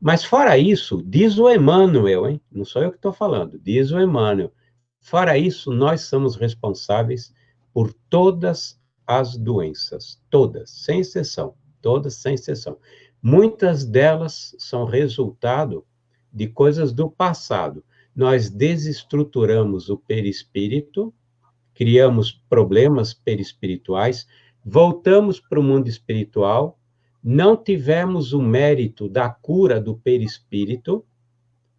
Mas fora isso, diz o Emmanuel, hein? Não sou eu que estou falando, diz o Emmanuel. Fora isso, nós somos responsáveis por todas as doenças, todas, sem exceção, todas sem exceção. Muitas delas são resultado de coisas do passado. Nós desestruturamos o perispírito, criamos problemas perispirituais, voltamos para o mundo espiritual, não tivemos o mérito da cura do perispírito.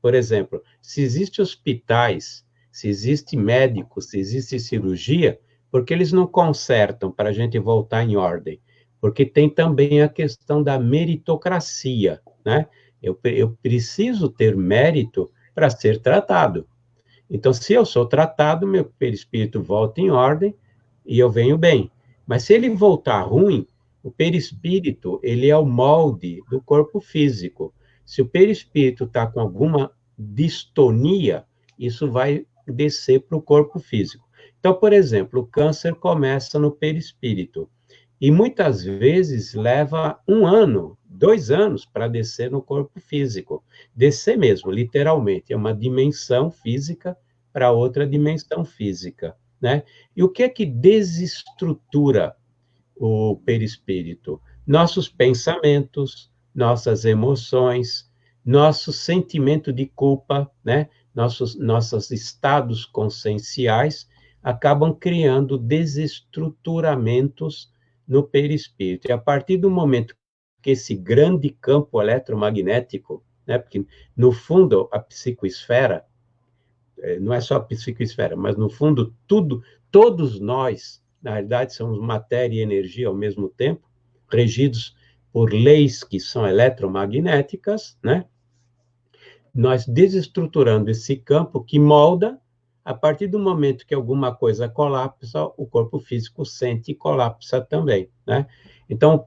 Por exemplo, se existem hospitais, se existe médico, se existe cirurgia, por que eles não consertam para a gente voltar em ordem? Porque tem também a questão da meritocracia, né? Eu preciso ter mérito para ser tratado. Então, se eu sou tratado, meu perispírito volta em ordem e eu venho bem. Mas se ele voltar ruim, o perispírito, ele é o molde do corpo físico. Se o perispírito está com alguma distonia, isso vai descer para o corpo físico. Então, por exemplo, o câncer começa no perispírito e muitas vezes leva 1 ano, 2 anos para descer no corpo físico. Descer mesmo, literalmente, é uma dimensão física para outra dimensão física, né? E o que é que desestrutura o perispírito? Nossos pensamentos, nossas emoções, nosso sentimento de culpa, né? Nossos estados conscienciais acabam criando desestruturamentos no perispírito. E a partir do momento que esse grande campo eletromagnético, né? Porque no fundo a psicoesfera não é só a psicoesfera, mas no fundo todos nós, na realidade, somos matéria e energia ao mesmo tempo, regidos por leis que são eletromagnéticas, né? Nós desestruturando esse campo que molda, a partir do momento que alguma coisa colapsa, o corpo físico sente e colapsa também, né? Então,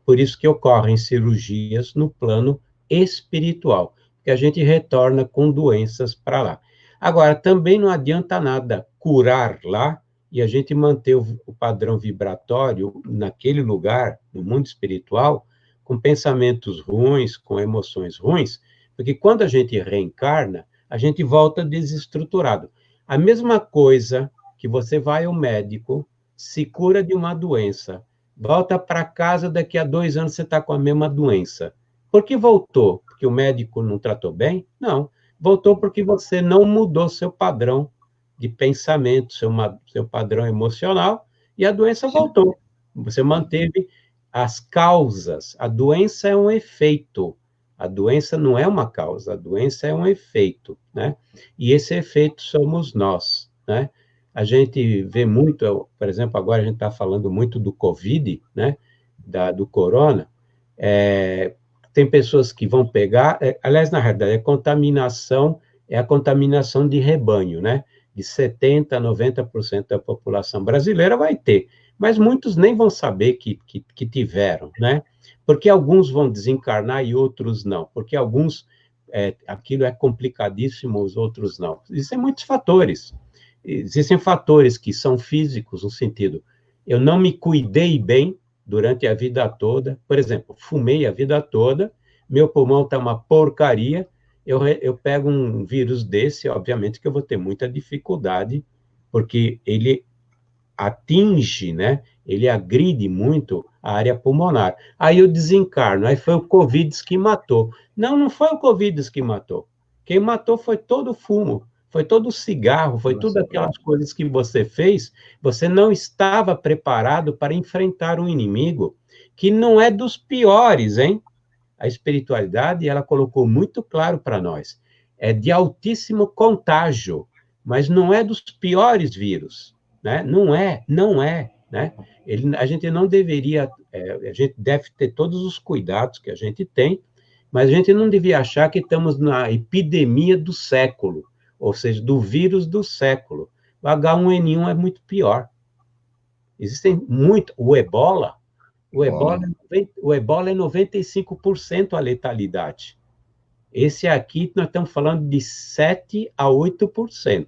por isso que ocorrem cirurgias no plano espiritual, que a gente retorna com doenças para lá. Agora, também não adianta nada curar lá e a gente manter o padrão vibratório naquele lugar, no mundo espiritual, com pensamentos ruins, com emoções ruins, porque quando a gente reencarna, a gente volta desestruturado. A mesma coisa que você vai ao médico, se cura de uma doença, volta para casa, daqui a 2 anos você está com a mesma doença. Por que voltou? Porque o médico não tratou bem? Não. Voltou porque você não mudou seu padrão de pensamento, seu padrão emocional, e a doença voltou. Você manteve as causas. A doença é um efeito. A doença não é uma causa, a doença é um efeito, né? E esse efeito somos nós, né? A gente vê muito, por exemplo, agora a gente está falando muito do Covid, né? Do corona. Tem pessoas que vão pegar, aliás, na verdade, é a contaminação de rebanho, né? De 70% a 90% da população brasileira vai ter, mas muitos nem vão saber que tiveram, né? Porque alguns vão desencarnar e outros não, porque alguns, aquilo é complicadíssimo, os outros não. Existem muitos fatores. Existem fatores que são físicos, no sentido, eu não me cuidei bem durante a vida toda, por exemplo, fumei a vida toda, meu pulmão está uma porcaria, eu pego um vírus desse, obviamente que eu vou ter muita dificuldade, porque ele atinge, né? Ele agride muito a área pulmonar. Aí eu desencarno, aí foi o Covid que matou. Não, não foi o Covid que matou. Quem matou foi todo o fumo, foi todo o cigarro, foi tudo aquelas coisas que você fez, você não estava preparado para enfrentar um inimigo que não é dos piores, hein? A espiritualidade, ela colocou muito claro para nós, é de altíssimo contágio, mas não é dos piores vírus, né? Não é, né? A gente não deveria, a gente deve ter todos os cuidados que a gente tem, mas a gente não devia achar que estamos na epidemia do século, ou seja, do vírus do século. O H1N1 é muito pior. Existem muito, o ebola é 95% a letalidade. Esse aqui, nós estamos falando de 7 a 8%.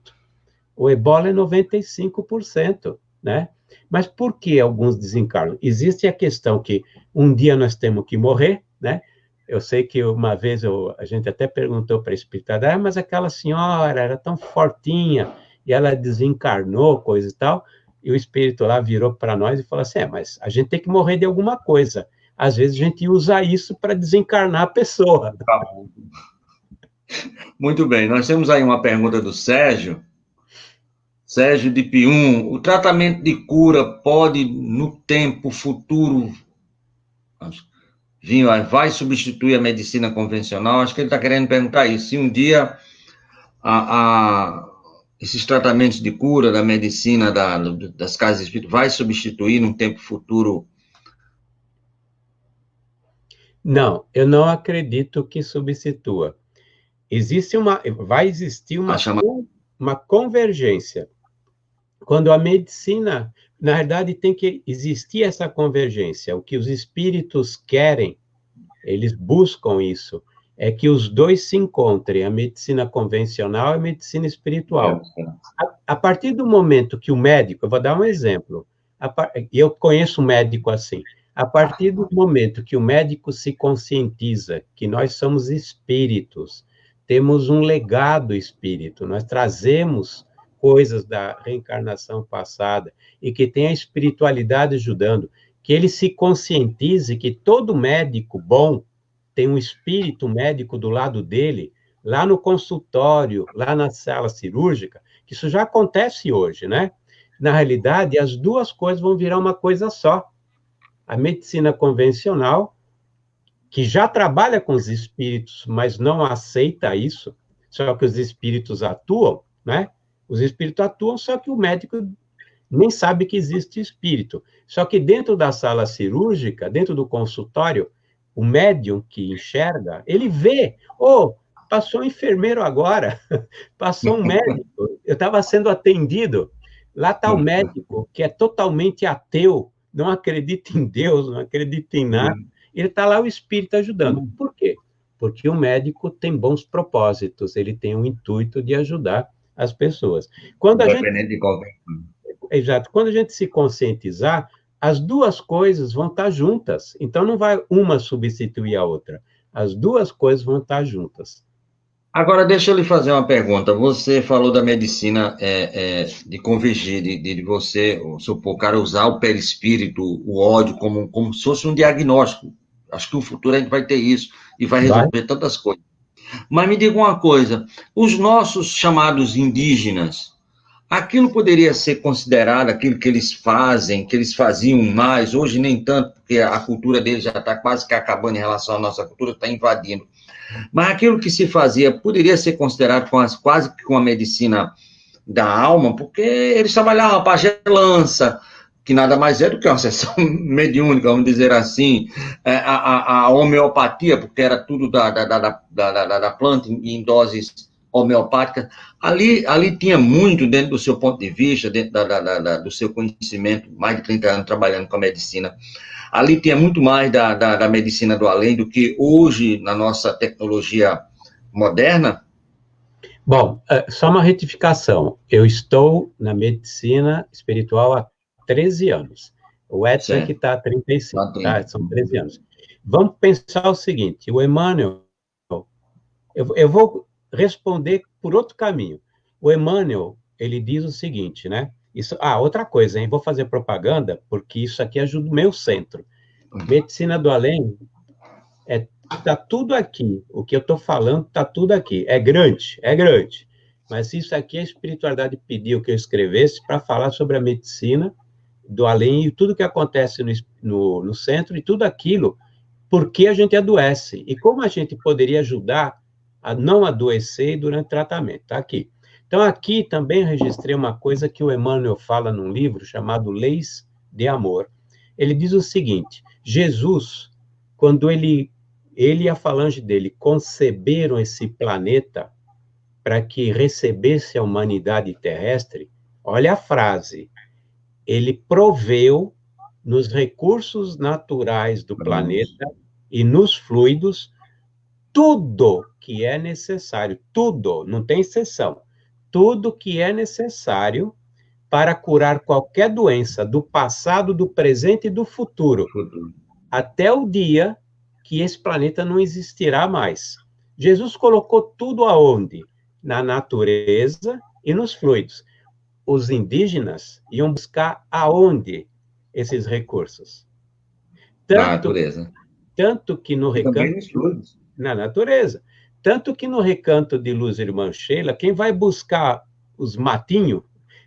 O ebola é 95%, né? Mas por que alguns desencarnam? Existe a questão que um dia nós temos que morrer, né? Eu sei que uma vez a gente até perguntou para a espiritualidade, mas aquela senhora era tão fortinha, e ela desencarnou, coisa e tal, e o espírito lá virou para nós e falou assim, mas a gente tem que morrer de alguma coisa. Às vezes a gente usa isso para desencarnar a pessoa. Muito bem, nós temos aí uma pergunta do Sérgio de Pium. O tratamento de cura pode, no tempo futuro, vai substituir a medicina convencional? Acho que ele está querendo perguntar isso. Se um dia esses tratamentos de cura da medicina das casas espíritas vai substituir num tempo futuro? Não, eu não acredito que substitua. Vai existir uma convergência. Quando a medicina, na verdade, tem que existir essa convergência. O que os espíritos querem, eles buscam isso, é que os dois se encontrem, a medicina convencional e a medicina espiritual. A partir do momento que o médico, eu vou dar um exemplo, eu conheço um médico assim, a partir do momento que o médico se conscientiza que nós somos espíritos, temos um legado espírito, nós trazemos coisas da reencarnação passada e que tem a espiritualidade ajudando, que ele se conscientize que todo médico bom tem um espírito médico do lado dele, lá no consultório, lá na sala cirúrgica, que isso já acontece hoje, né? Na realidade, as duas coisas vão virar uma coisa só. A medicina convencional, que já trabalha com os espíritos, mas não aceita isso, só que os espíritos atuam, né? Os espíritos atuam, só que o médico nem sabe que existe espírito. Só que dentro da sala cirúrgica, dentro do consultório, o médium que enxerga, ele vê, passou um enfermeiro agora, passou um médico, eu estava sendo atendido, lá está o médico, que é totalmente ateu, não acredita em Deus, não acredita em nada, ele está lá o espírito ajudando. Por quê? Porque o médico tem bons propósitos, ele tem um intuito de ajudar as pessoas. Exato. Quando a gente se conscientizar, as duas coisas vão estar juntas. Então, não vai uma substituir a outra. As duas coisas vão estar juntas. Agora, deixa eu lhe fazer uma pergunta. Você falou da medicina de convergir, de você, o cara usar o perispírito, o ódio, como se fosse um diagnóstico. Acho que no futuro a gente vai ter isso e vai resolver tantas coisas. Mas me diga uma coisa, os nossos chamados indígenas, aquilo poderia ser considerado aquilo que eles fazem, que eles faziam mais, hoje nem tanto, porque a cultura deles já está quase que acabando em relação à nossa cultura, está invadindo. Mas aquilo que se fazia poderia ser considerado quase que com a medicina da alma, porque eles trabalhavam a pagelança, que nada mais é do que uma sessão mediúnica, vamos dizer assim, a homeopatia, porque era tudo da planta em doses homeopáticas. Ali tinha muito, dentro do seu ponto de vista, dentro do seu conhecimento, mais de 30 anos trabalhando com a medicina, ali tinha muito mais da medicina do além do que hoje na nossa tecnologia moderna. Bom, só uma retificação. Eu estou na medicina espiritual há 13 anos. O Edson é que está há 35, tá? São 13 anos. Vamos pensar o seguinte, o Emmanuel, eu vou responder por outro caminho. O Emmanuel, ele diz o seguinte, né? Outra coisa, hein? Vou fazer propaganda, porque isso aqui ajuda o meu centro. Medicina do Além, está tudo aqui. O que eu estou falando está tudo aqui. É grande, é grande. mas isso aqui a espiritualidade pediu que eu escrevesse para falar sobre a medicina do além e tudo que acontece no centro e tudo aquilo, por que a gente adoece e como a gente poderia ajudar a não adoecer durante o tratamento. Está aqui. Então, aqui também registrei uma coisa que o Emmanuel fala num livro chamado Leis de Amor. Ele diz o seguinte: Jesus, quando ele e a falange dele conceberam esse planeta para que recebesse a humanidade terrestre, olha a frase, ele proveu nos recursos naturais do planeta e nos fluidos tudo que é necessário, tudo, não tem exceção, tudo que é necessário para curar qualquer doença do passado, do presente e do futuro, até o dia que esse planeta não existirá mais. Jesus colocou tudo aonde? Na natureza e nos fluidos. Os indígenas iam buscar aonde esses recursos? Na natureza. Tanto que no recanto... Na natureza. Tanto que no recanto de Luz Irmã Sheila, quem vai buscar os matinhos,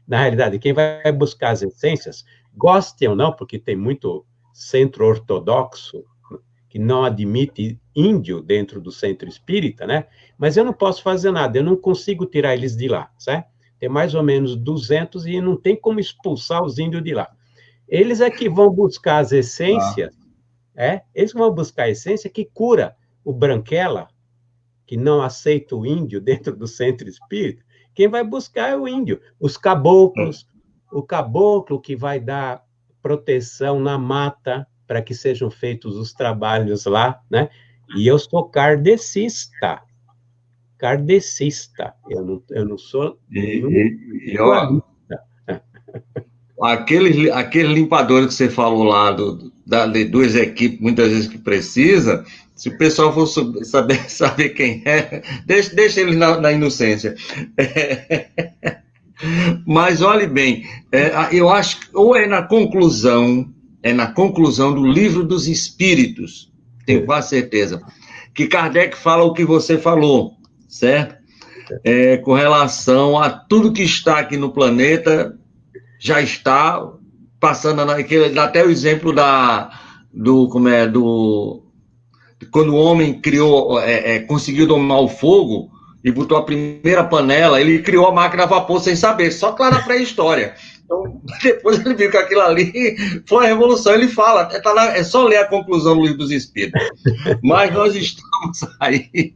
na realidade, quem vai buscar as essências, gostem ou não, porque tem muito centro ortodoxo que não admite índio dentro do centro espírita, né? Mas eu não posso fazer nada, eu não consigo tirar eles de lá, certo? Tem mais ou menos 200 e não tem como expulsar os índios de lá. Eles é que vão buscar as essências, eles vão buscar a essência que cura o branquela, que não aceita o índio dentro do centro espírita. Quem vai buscar é o índio. Os caboclos, o caboclo que vai dar proteção na mata para que sejam feitos os trabalhos lá, né? E eu sou kardecista. Eu não sou aquele limpador que você falou lá de duas equipes, muitas vezes que precisa, se o pessoal for saber quem é, deixa ele na inocência. Mas olhe bem, eu acho que ou é na conclusão do Livro dos Espíritos, tenho quase certeza, que Kardec fala o que você falou, certo? Com relação a tudo que está aqui no planeta, já está passando, até o exemplo quando o homem conseguiu domar o fogo e botou a primeira panela, ele criou a máquina a vapor sem saber, só que lá na pré-história. Então, depois ele viu que aquilo ali foi a revolução. Ele fala, é só ler a conclusão do Livro dos Espíritos. Mas nós estamos aí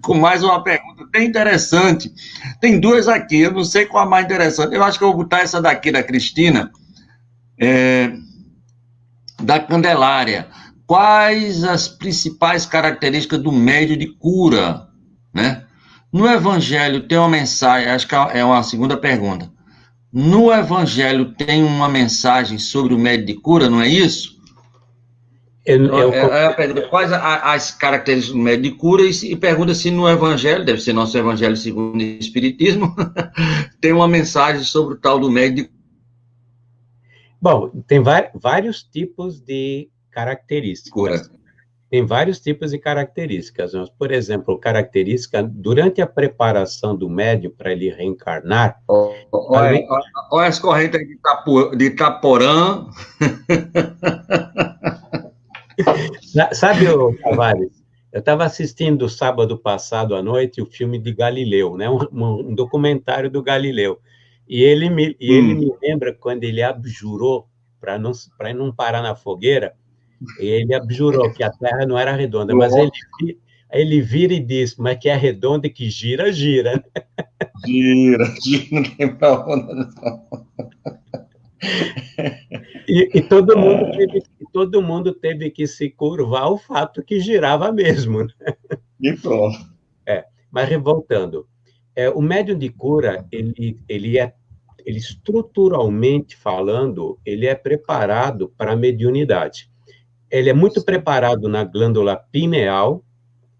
com mais uma pergunta bem interessante. Tem duas aqui, eu não sei qual a mais interessante. Eu acho que eu vou botar essa daqui da Cristina, da Candelária. Quais as principais características do médium de cura, né? No Evangelho tem uma mensagem, acho que é uma segunda pergunta. No Evangelho tem uma mensagem sobre o médium de cura, não é isso? Quais as características do médium de cura e pergunta se no Evangelho, deve ser nosso Evangelho segundo o Espiritismo, tem uma mensagem sobre o tal do médium de cura. Bom, tem vários tipos de características. Cura. Tem vários tipos de características. Por exemplo, característica durante a preparação do médium para ele reencarnar. Olha as correntes de Itaporã. Sabe, Tavares, eu estava assistindo sábado passado à noite o filme de Galileu, né? Um documentário do Galileu. E ele me lembra quando ele abjurou para não parar na fogueira. Ele abjurou que a Terra não era redonda, mas ele vira e diz, mas que é redonda e que gira, gira. Gira, não tem pra onde não. E todo mundo teve que se curvar ao fato que girava mesmo. Né? E pronto. Mas voltando, o médium de cura, ele estruturalmente falando, ele é preparado para a mediunidade. Ele é muito preparado na glândula pineal,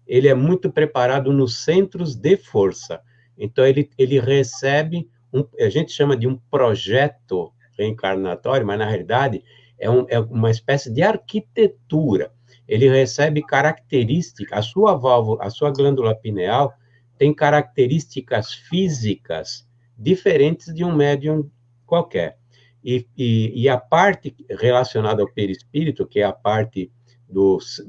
ele é muito preparado nos centros de força. Então, ele recebe, a gente chama de um projeto reencarnatório, mas, na realidade, é uma espécie de arquitetura. Ele recebe características, a sua glândula pineal tem características físicas diferentes de um médium qualquer. E a parte relacionada ao perispírito, que é a parte dos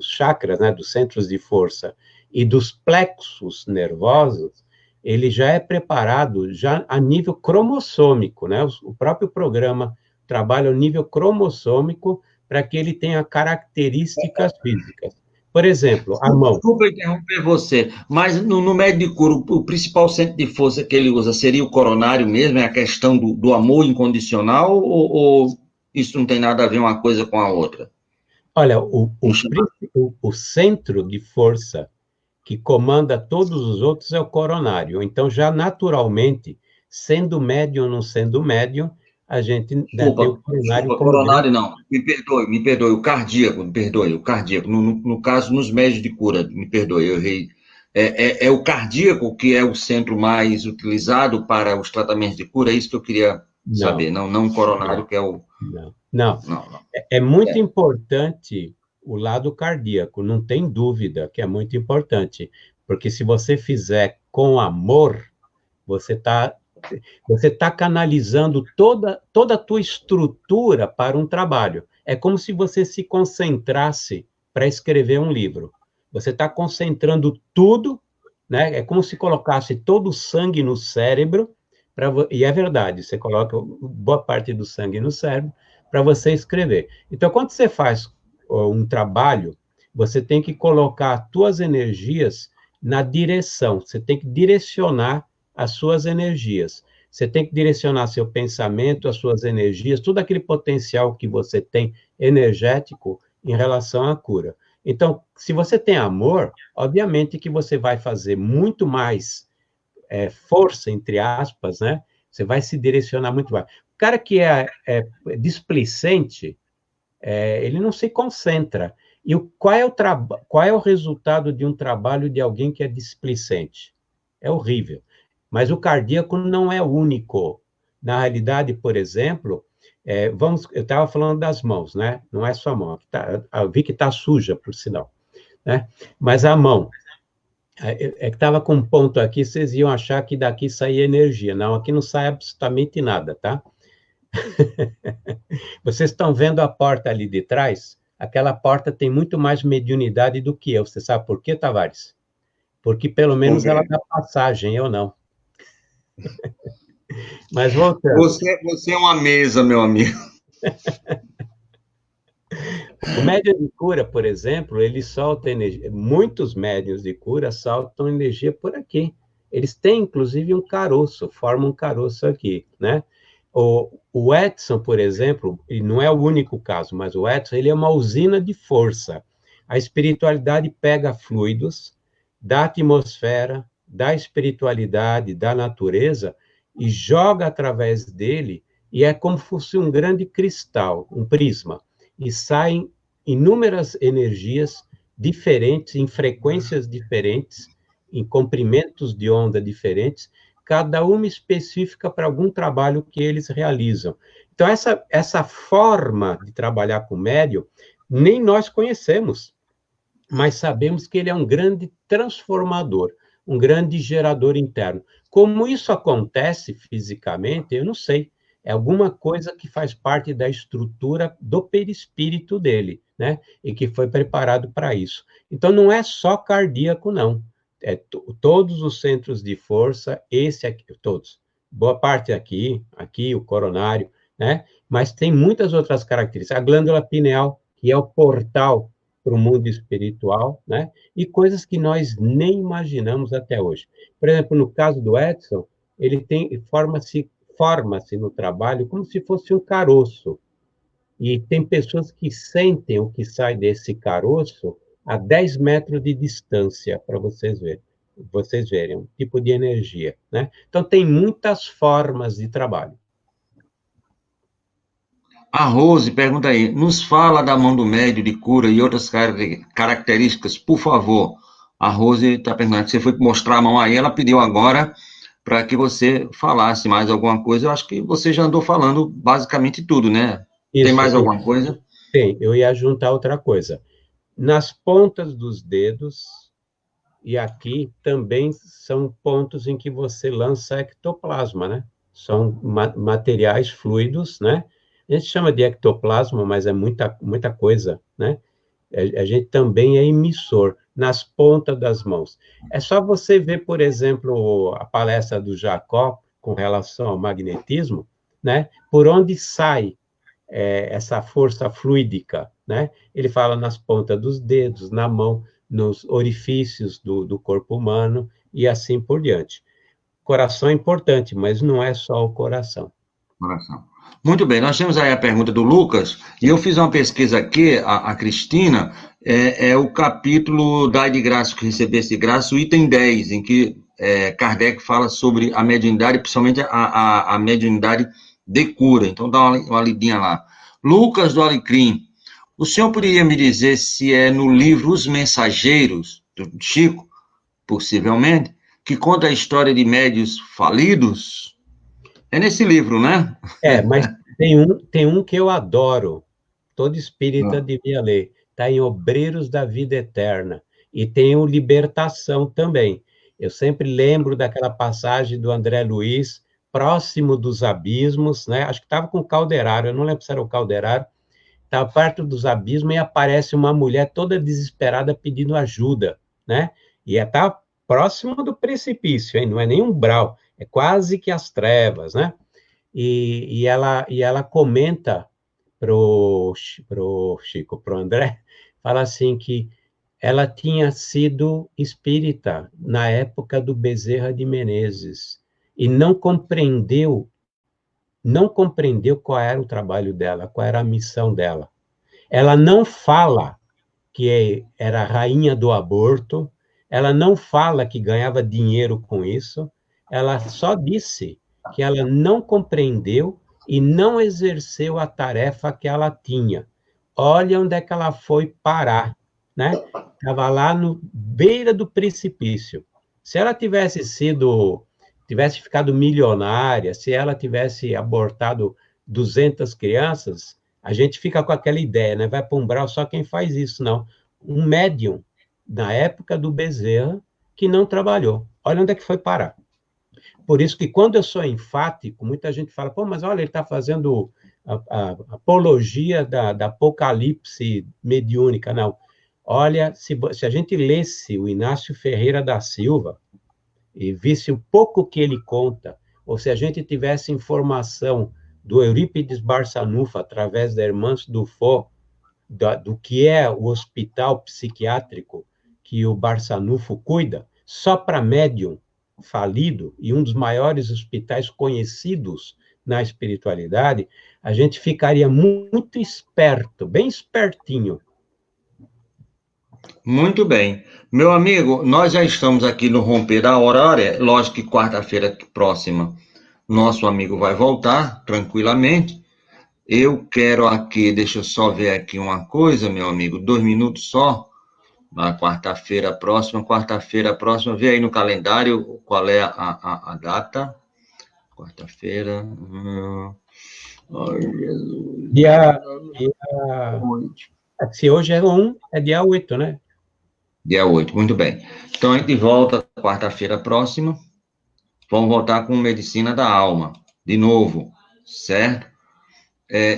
chakras, né, dos centros de força e dos plexos nervosos, ele já é preparado já a nível cromossômico, né? O próprio programa trabalha o nível cromossômico para que ele tenha características físicas. Por exemplo, a mão. Desculpa interromper você, mas no médio de cura, o principal centro de força que ele usa seria o coronário mesmo? É a questão do amor incondicional? Ou isso não tem nada a ver uma coisa com a outra? Olha, o centro de força que comanda todos os outros é o coronário. Então, já naturalmente, sendo médium ou não sendo médium, a gente tem o coronário como coronário não, me perdoe, o cardíaco, no caso, nos médios de cura, me perdoe, eu errei. É o cardíaco que é o centro mais utilizado para os tratamentos de cura, é isso que eu queria saber, não o coronário que é o... Não. É muito importante o lado cardíaco, não tem dúvida que é muito importante, porque se você fizer com amor, você tá canalizando toda a tua estrutura para um trabalho. É como se você se concentrasse para escrever um livro. Você está concentrando tudo, né? É como se colocasse todo o sangue no cérebro, e é verdade, você coloca boa parte do sangue no cérebro para você escrever. Então, quando você faz um trabalho, você tem que colocar as tuas energias na direção, você tem que direcionar as suas energias. Você tem que direcionar seu pensamento, as suas energias, todo aquele potencial que você tem energético em relação à cura. Então, se você tem amor, obviamente que você vai fazer muito mais força, entre aspas, né? Você vai se direcionar muito mais. O cara que é displicente, ele não se concentra. E qual é o resultado de um trabalho de alguém que é displicente? É horrível. Mas o cardíaco não é único. Na realidade, por exemplo, eu estava falando das mãos, né? Não é só a mão. Eu vi que está suja, por sinal. Né? Mas a mão. Que estava com um ponto aqui, vocês iam achar que daqui saía energia. Não, aqui não sai absolutamente nada, tá? Vocês estão vendo a porta ali de trás? Aquela porta tem muito mais mediunidade do que eu. Você sabe por quê, Tavares? Porque pelo menos ela dá passagem, eu não. Mas voltando. Você é uma mesa, meu amigo. O médium de cura, por exemplo, ele solta energia. Muitos médiuns de cura soltam energia por aqui. Eles têm, inclusive, um caroço, formam um caroço aqui, né? O Edson, por exemplo, e não é o único caso, mas o Edson, ele é uma usina de força. A espiritualidade pega fluidos da atmosfera, da espiritualidade, da natureza, e joga através dele, e é como se fosse um grande cristal, um prisma, e saem inúmeras energias diferentes, em frequências diferentes, em comprimentos de onda diferentes, cada uma específica para algum trabalho que eles realizam. Então, essa forma de trabalhar com o médium, nem nós conhecemos, mas sabemos que ele é um grande transformador, um grande gerador interno. Como isso acontece fisicamente, eu não sei. É alguma coisa que faz parte da estrutura do perispírito dele, né? E que foi preparado para isso. Então, não é só cardíaco, não. Todos os centros de força, esse aqui, todos. Boa parte aqui, o coronário, né? Mas tem muitas outras características. A glândula pineal, que é o portal para o mundo espiritual, né? E coisas que nós nem imaginamos até hoje. Por exemplo, no caso do Edson, ele forma-se no trabalho como se fosse um caroço. E tem pessoas que sentem o que sai desse caroço a 10 metros de distância, para vocês verem, um tipo de energia, né? Então, tem muitas formas de trabalho. A Rose pergunta aí, nos fala da mão do médio de cura e outras características, por favor. A Rose está perguntando, você foi mostrar a mão aí, ela pediu agora para que você falasse mais alguma coisa. Eu acho que você já andou falando basicamente tudo, né? Isso, tem mais alguma coisa? Tem, eu ia juntar outra coisa. Nas pontas dos dedos e aqui também são pontos em que você lança ectoplasma, né? São materiais fluidos, né? A gente chama de ectoplasma, mas é muita coisa, né? A gente também é emissor nas pontas das mãos. É só você ver, por exemplo, a palestra do Jacob com relação ao magnetismo, né? Por onde sai essa força fluídica, né? Ele fala nas pontas dos dedos, na mão, nos orifícios do corpo humano e assim por diante. Coração é importante, mas não é só o coração. Coração. Muito bem, nós temos aí a pergunta do Lucas, e eu fiz uma pesquisa aqui, a Cristina, é o capítulo Dai de graça, que recebeste de graça, o item 10, em que Kardec fala sobre a mediunidade, principalmente a mediunidade de cura. Então, dá uma lidinha lá. Lucas do Alecrim, o senhor poderia me dizer se é no livro Os Mensageiros, do Chico, possivelmente, que conta a história de médiuns falidos? É nesse livro, né? Mas tem um que eu adoro, todo espírita devia ler, está em Obreiros da Vida Eterna, e tem o Libertação também. Eu sempre lembro daquela passagem do André Luiz, próximo dos abismos, né? Acho que estava com o Calderaro, eu não lembro se era o Calderaro, estava perto dos abismos e aparece uma mulher toda desesperada pedindo ajuda, né? E está próximo do precipício, hein? Não é nem umbral, é quase que as trevas, né? E ela comenta pro Chico, pro André, fala assim que ela tinha sido espírita na época do Bezerra de Menezes e não compreendeu qual era o trabalho dela, qual era a missão dela. Ela não fala que era a rainha do aborto, ela não fala que ganhava dinheiro com isso, ela só disse que ela não compreendeu e não exerceu a tarefa que ela tinha. Olha onde é que ela foi parar, né? Estava lá no beira do precipício. Se ela tivesse ficado milionária, se ela tivesse abortado 200 crianças, a gente fica com aquela ideia, né? Vai para um umbral só quem faz isso, não. Um médium, na época do Bezerra, que não trabalhou. Olha onde é que foi parar. Por isso que, quando eu sou enfático, muita gente fala, pô, mas olha, ele está fazendo a apologia da apocalipse mediúnica. Não. Olha, se a gente lesse o Inácio Ferreira da Silva e visse o pouco que ele conta, ou se a gente tivesse informação do Eurípides Barçanufo, através da Hermance Dufaux, do que é o hospital psiquiátrico que o Barçanufo cuida, só para médium falido, e um dos maiores hospitais conhecidos na espiritualidade, a gente ficaria muito esperto, bem espertinho. Muito bem. Meu amigo, nós já estamos aqui no romper da hora. Lógico que quarta-feira próxima nosso amigo vai voltar tranquilamente. Eu quero aqui, deixa eu só ver aqui uma coisa, meu amigo, 2 minutos só. Na quarta-feira próxima, vê aí no calendário qual é a data. Quarta-feira. Ai, Jesus. Se hoje é 1, é dia 8, né? Dia 8, muito bem. Então a gente volta quarta-feira próxima. Vamos voltar com medicina da alma, de novo, certo?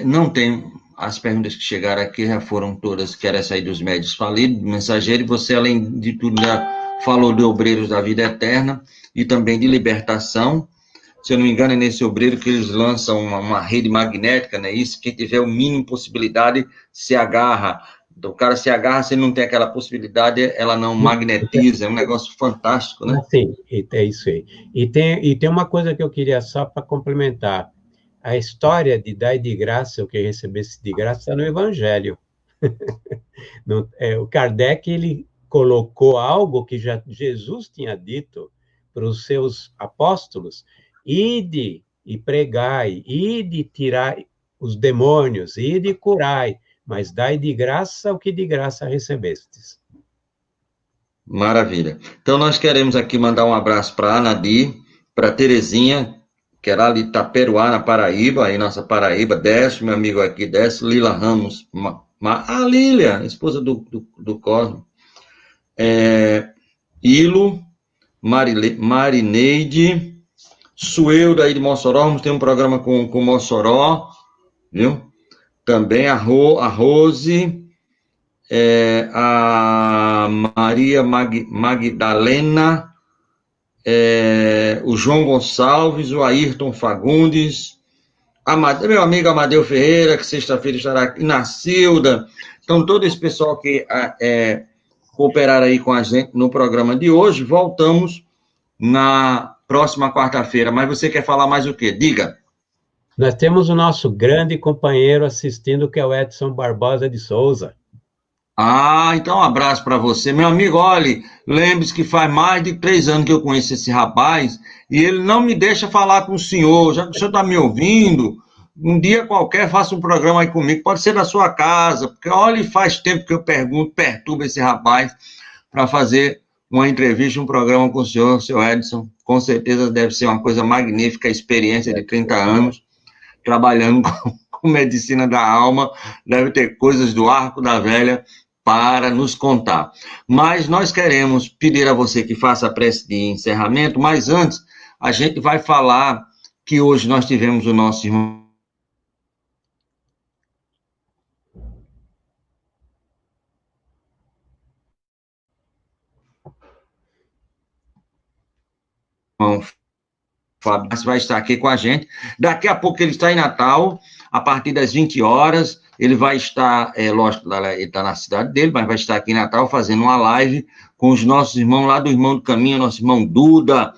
Não tem. As perguntas que chegaram aqui já foram todas, que era essa aí dos médios falidos, do mensageiro, e você, além de tudo, já falou de Obreiros da Vida Eterna e também de libertação. Se eu não me engano, é nesse obreiro que eles lançam uma rede magnética, né? Isso, quem tiver o mínimo possibilidade se agarra. Então, o cara se agarra, se ele não tem aquela possibilidade, ela não magnetiza, é um negócio fantástico, né? Sim, é isso aí. E tem uma coisa que eu queria só para complementar. A história de dar de graça, o que recebesse de graça, está no Evangelho. O Kardec, ele colocou algo que já Jesus tinha dito para os seus apóstolos: ide e pregai, ide tirar os demônios, ide e curai, mas dai de graça o que de graça recebestes. Maravilha. Então, nós queremos aqui mandar um abraço para a Anadir, para a Terezinha, que era ali Itaperuá, na Paraíba, aí nossa Paraíba, desce, meu amigo aqui, desce, Lila Ramos, a Lília, esposa do Cosmo, e Murilo, Marineide, Suelda aí de Mossoró, vamos ter um programa com Mossoró, viu? Também a Rose, a Maria Magdalena, o João Gonçalves, o Ayrton Fagundes, meu amigo Amadeu Ferreira, que sexta-feira estará aqui, Nacilda. Então, todo esse pessoal que cooperaram aí com a gente no programa de hoje, voltamos na próxima quarta-feira. Mas você quer falar mais o quê? Diga. Nós temos o nosso grande companheiro assistindo, que é o Edson Barbosa de Souza. Então um abraço para você. Meu amigo, olhe, lembre-se que faz mais de 3 anos que eu conheço esse rapaz e ele não me deixa falar com o senhor. Já que o senhor está me ouvindo, um dia qualquer faça um programa aí comigo, pode ser na sua casa, porque olha, faz tempo que eu perturbo esse rapaz para fazer uma entrevista, um programa com o senhor Edson. Com certeza deve ser uma coisa magnífica, a experiência de 30 anos, trabalhando com medicina da alma, deve ter coisas do arco da velha para nos contar. Mas nós queremos pedir a você que faça a prece de encerramento, mas antes, a gente vai falar que hoje nós tivemos o nosso irmão Fábio vai estar aqui com a gente. Daqui a pouco ele está em Natal, a partir das 20 horas, ele vai estar, lógico, ele está na cidade dele, mas vai estar aqui em Natal fazendo uma live com os nossos irmãos lá do Irmão do Caminho, nosso irmão Duda,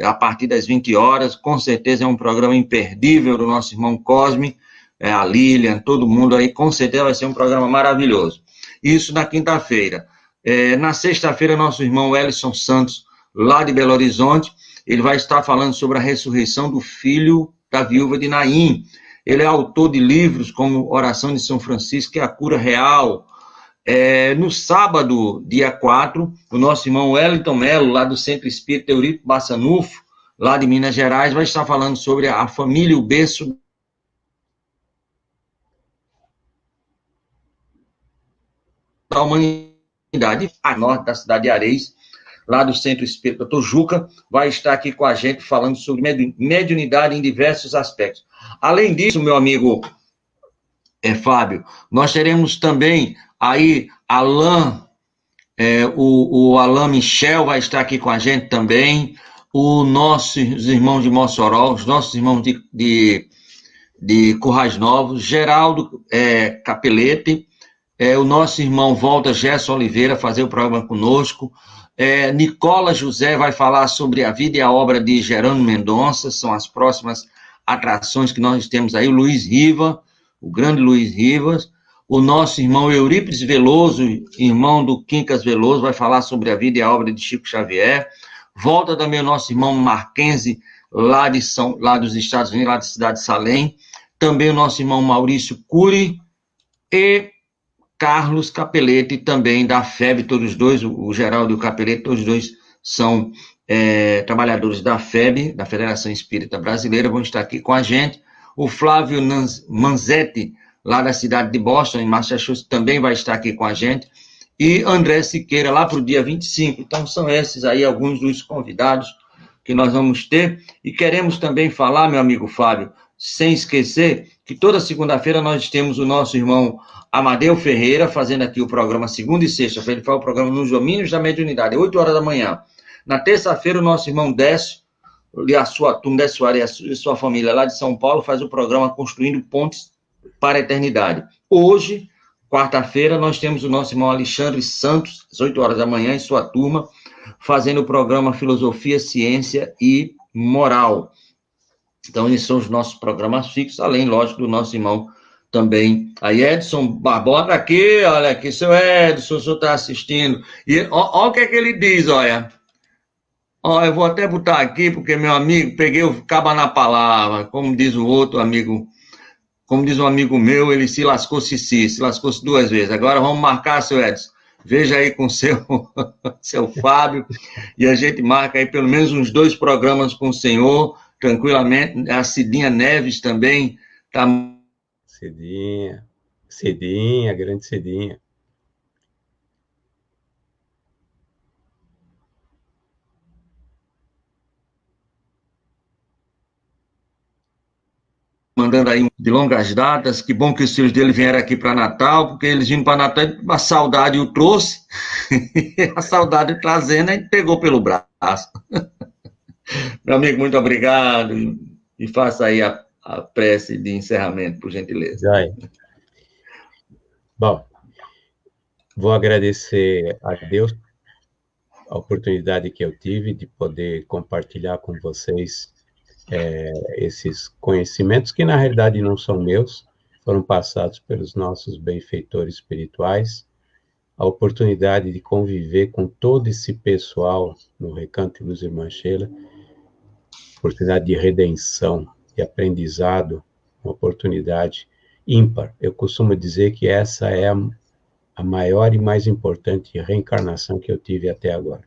a partir das 20 horas. Com certeza é um programa imperdível do nosso irmão Cosme, a Lilian, todo mundo aí, com certeza vai ser um programa maravilhoso. Isso na quinta-feira. Na sexta-feira, nosso irmão Ellison Santos, lá de Belo Horizonte, ele vai estar falando sobre a ressurreição do filho da viúva de Naim. Ele é autor de livros como Oração de São Francisco e a Cura Real. No sábado, dia 4, o nosso irmão Wellington Melo, lá do Centro Espírita Eurico Bassanufo, lá de Minas Gerais, vai estar falando sobre a família, o berço da humanidade, a norte da cidade de Areis, lá do Centro Espírita Tojuca, vai estar aqui com a gente falando sobre mediunidade em diversos aspectos. Além disso, meu amigo Fábio, nós teremos também aí Alain, o Alain Michel vai estar aqui com a gente também, os nossos irmãos de Mossoró, os nossos irmãos de Currais Novos, Geraldo Capelete, o nosso irmão Volta Gerson Oliveira fazer o programa conosco, Nicola José vai falar sobre a vida e a obra de Gerando Mendonça, são as próximas atrações que nós temos aí, o Luiz Riva, o grande Luiz Rivas, o nosso irmão Eurípides Veloso, irmão do Quincas Veloso, vai falar sobre a vida e a obra de Chico Xavier, volta também o nosso irmão Marquense, lá dos Estados Unidos, lá da cidade de Salem, também o nosso irmão Maurício Cury e Carlos Capelete, também da FEB, todos dois, o Geraldo e o Capelete, todos dois são trabalhadores da FEB, da Federação Espírita Brasileira, vão estar aqui com a gente. O Flávio Manzetti, lá da cidade de Boston, em Massachusetts, também vai estar aqui com a gente. E André Siqueira, lá para o dia 25. Então, são esses aí alguns dos convidados que nós vamos ter. E queremos também falar, meu amigo Fábio, sem esquecer que toda segunda-feira nós temos o nosso irmão Amadeu Ferreira fazendo aqui o programa segunda e sexta. Ele faz o programa nos domínios da mediunidade, 8 horas da manhã. Na terça-feira, o nosso irmão Décio, e a sua turma, Décio Soares e a sua família lá de São Paulo, faz o programa Construindo Pontes para a Eternidade. Hoje, quarta-feira, nós temos o nosso irmão Alexandre Santos, às 8 horas da manhã, e sua turma, fazendo o programa Filosofia, Ciência e Moral. Então, esses são os nossos programas fixos, além, lógico, do nosso irmão também. Aí, Edson Barbosa aqui, olha aqui, seu Edson, o senhor está assistindo. E olha o que é que ele diz, olha. Eu vou até botar aqui, porque meu amigo, peguei o cabo na palavra, como diz o outro amigo, como diz um amigo meu, ele se lascou-se 2 vezes. Agora vamos marcar, seu Edson. Veja aí com seu Fábio, e a gente marca aí pelo menos uns 2 programas com o senhor, tranquilamente. A Cidinha Neves também está. Cidinha, grande Cidinha. andando aí de longas datas. Que bom que os filhos dele vieram aqui para Natal, porque eles vindo para Natal, a saudade o trouxe, a saudade trazendo, a gente pegou pelo braço. Meu amigo, muito obrigado, e faça aí a prece de encerramento, por gentileza. Joia. Bom, vou agradecer a Deus a oportunidade que eu tive de poder compartilhar com vocês esses conhecimentos que, na realidade, não são meus, foram passados pelos nossos benfeitores espirituais, a oportunidade de conviver com todo esse pessoal no Recanto Luz Irmã Sheila, oportunidade de redenção, de aprendizado, uma oportunidade ímpar. Eu costumo dizer que essa é a maior e mais importante reencarnação que eu tive até agora.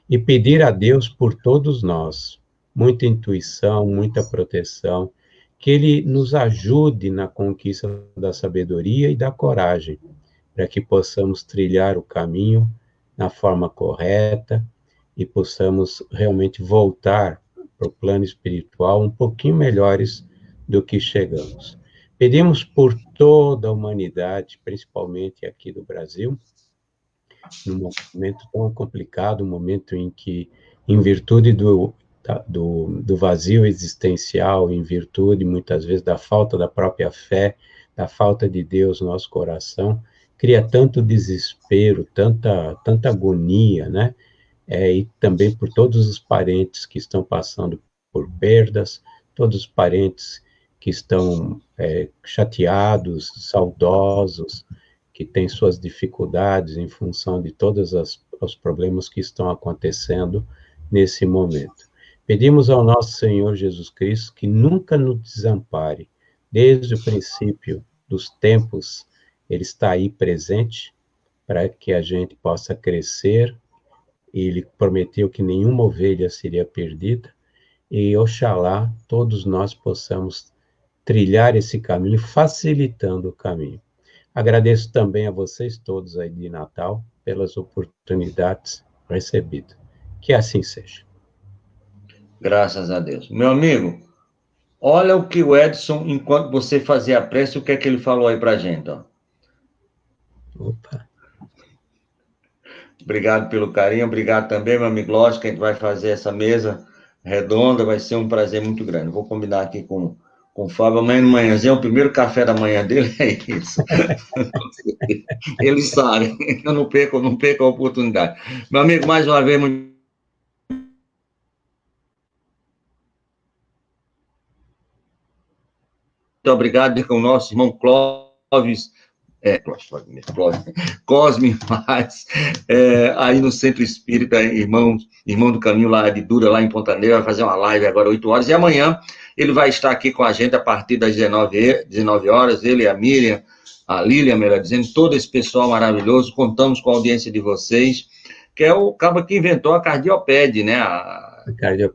E pedir a Deus por todos nós, muita intuição, muita proteção, que Ele nos ajude na conquista da sabedoria e da coragem, para que possamos trilhar o caminho na forma correta e possamos realmente voltar para o plano espiritual um pouquinho melhores do que chegamos. Pedimos por toda a humanidade, principalmente aqui do Brasil, num momento tão complicado, um momento em que, em virtude do vazio existencial, em virtude, muitas vezes, da falta da própria fé, da falta de Deus no nosso coração, cria tanto desespero, tanta agonia, né? E também por todos os parentes que estão passando por perdas, todos os parentes que estão chateados, saudosos, que têm suas dificuldades em função de todos os problemas que estão acontecendo nesse momento. Pedimos ao nosso Senhor Jesus Cristo que nunca nos desampare. Desde o princípio dos tempos, Ele está aí presente para que a gente possa crescer. Ele prometeu que nenhuma ovelha seria perdida, e oxalá todos nós possamos trilhar esse caminho, facilitando o caminho. Agradeço também a vocês todos aí de Natal pelas oportunidades recebidas. Que assim seja. Graças a Deus. Meu amigo, olha o que o Edson, enquanto você fazia a prece, o que é que ele falou aí pra gente, ó. Opa. Obrigado pelo carinho, obrigado também, meu amigo. Lógico que a gente vai fazer essa mesa redonda, vai ser um prazer muito grande. Vou combinar aqui com o Fábio, amanhã de manhãzinha, o primeiro café da manhã dele é isso. Ele sabe, eu não perco a oportunidade. Meu amigo, mais uma vez, muito obrigado com o nosso irmão Clóvis, Cosme Vaz, aí no Centro Espírita, irmão do Caminho lá de Dura, lá em Ponta Negra, vai fazer uma live agora 8 horas, e amanhã ele vai estar aqui com a gente a partir das 19 horas, ele e a Miriam, a Lília, melhor dizendo, todo esse pessoal maravilhoso, contamos com a audiência de vocês, que é o cabo que inventou a Cardioped, né?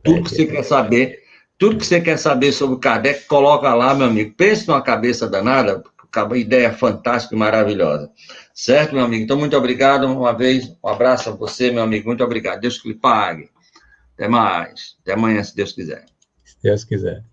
Tudo que você quer saber, tudo que você quer saber sobre o Kardec, coloca lá, meu amigo, pense numa cabeça danada, uma ideia fantástica e maravilhosa. Certo, meu amigo? Então, muito obrigado uma vez. Um abraço a você, meu amigo. Muito obrigado. Deus que lhe pague. Até mais. Até amanhã, se Deus quiser. Se Deus quiser.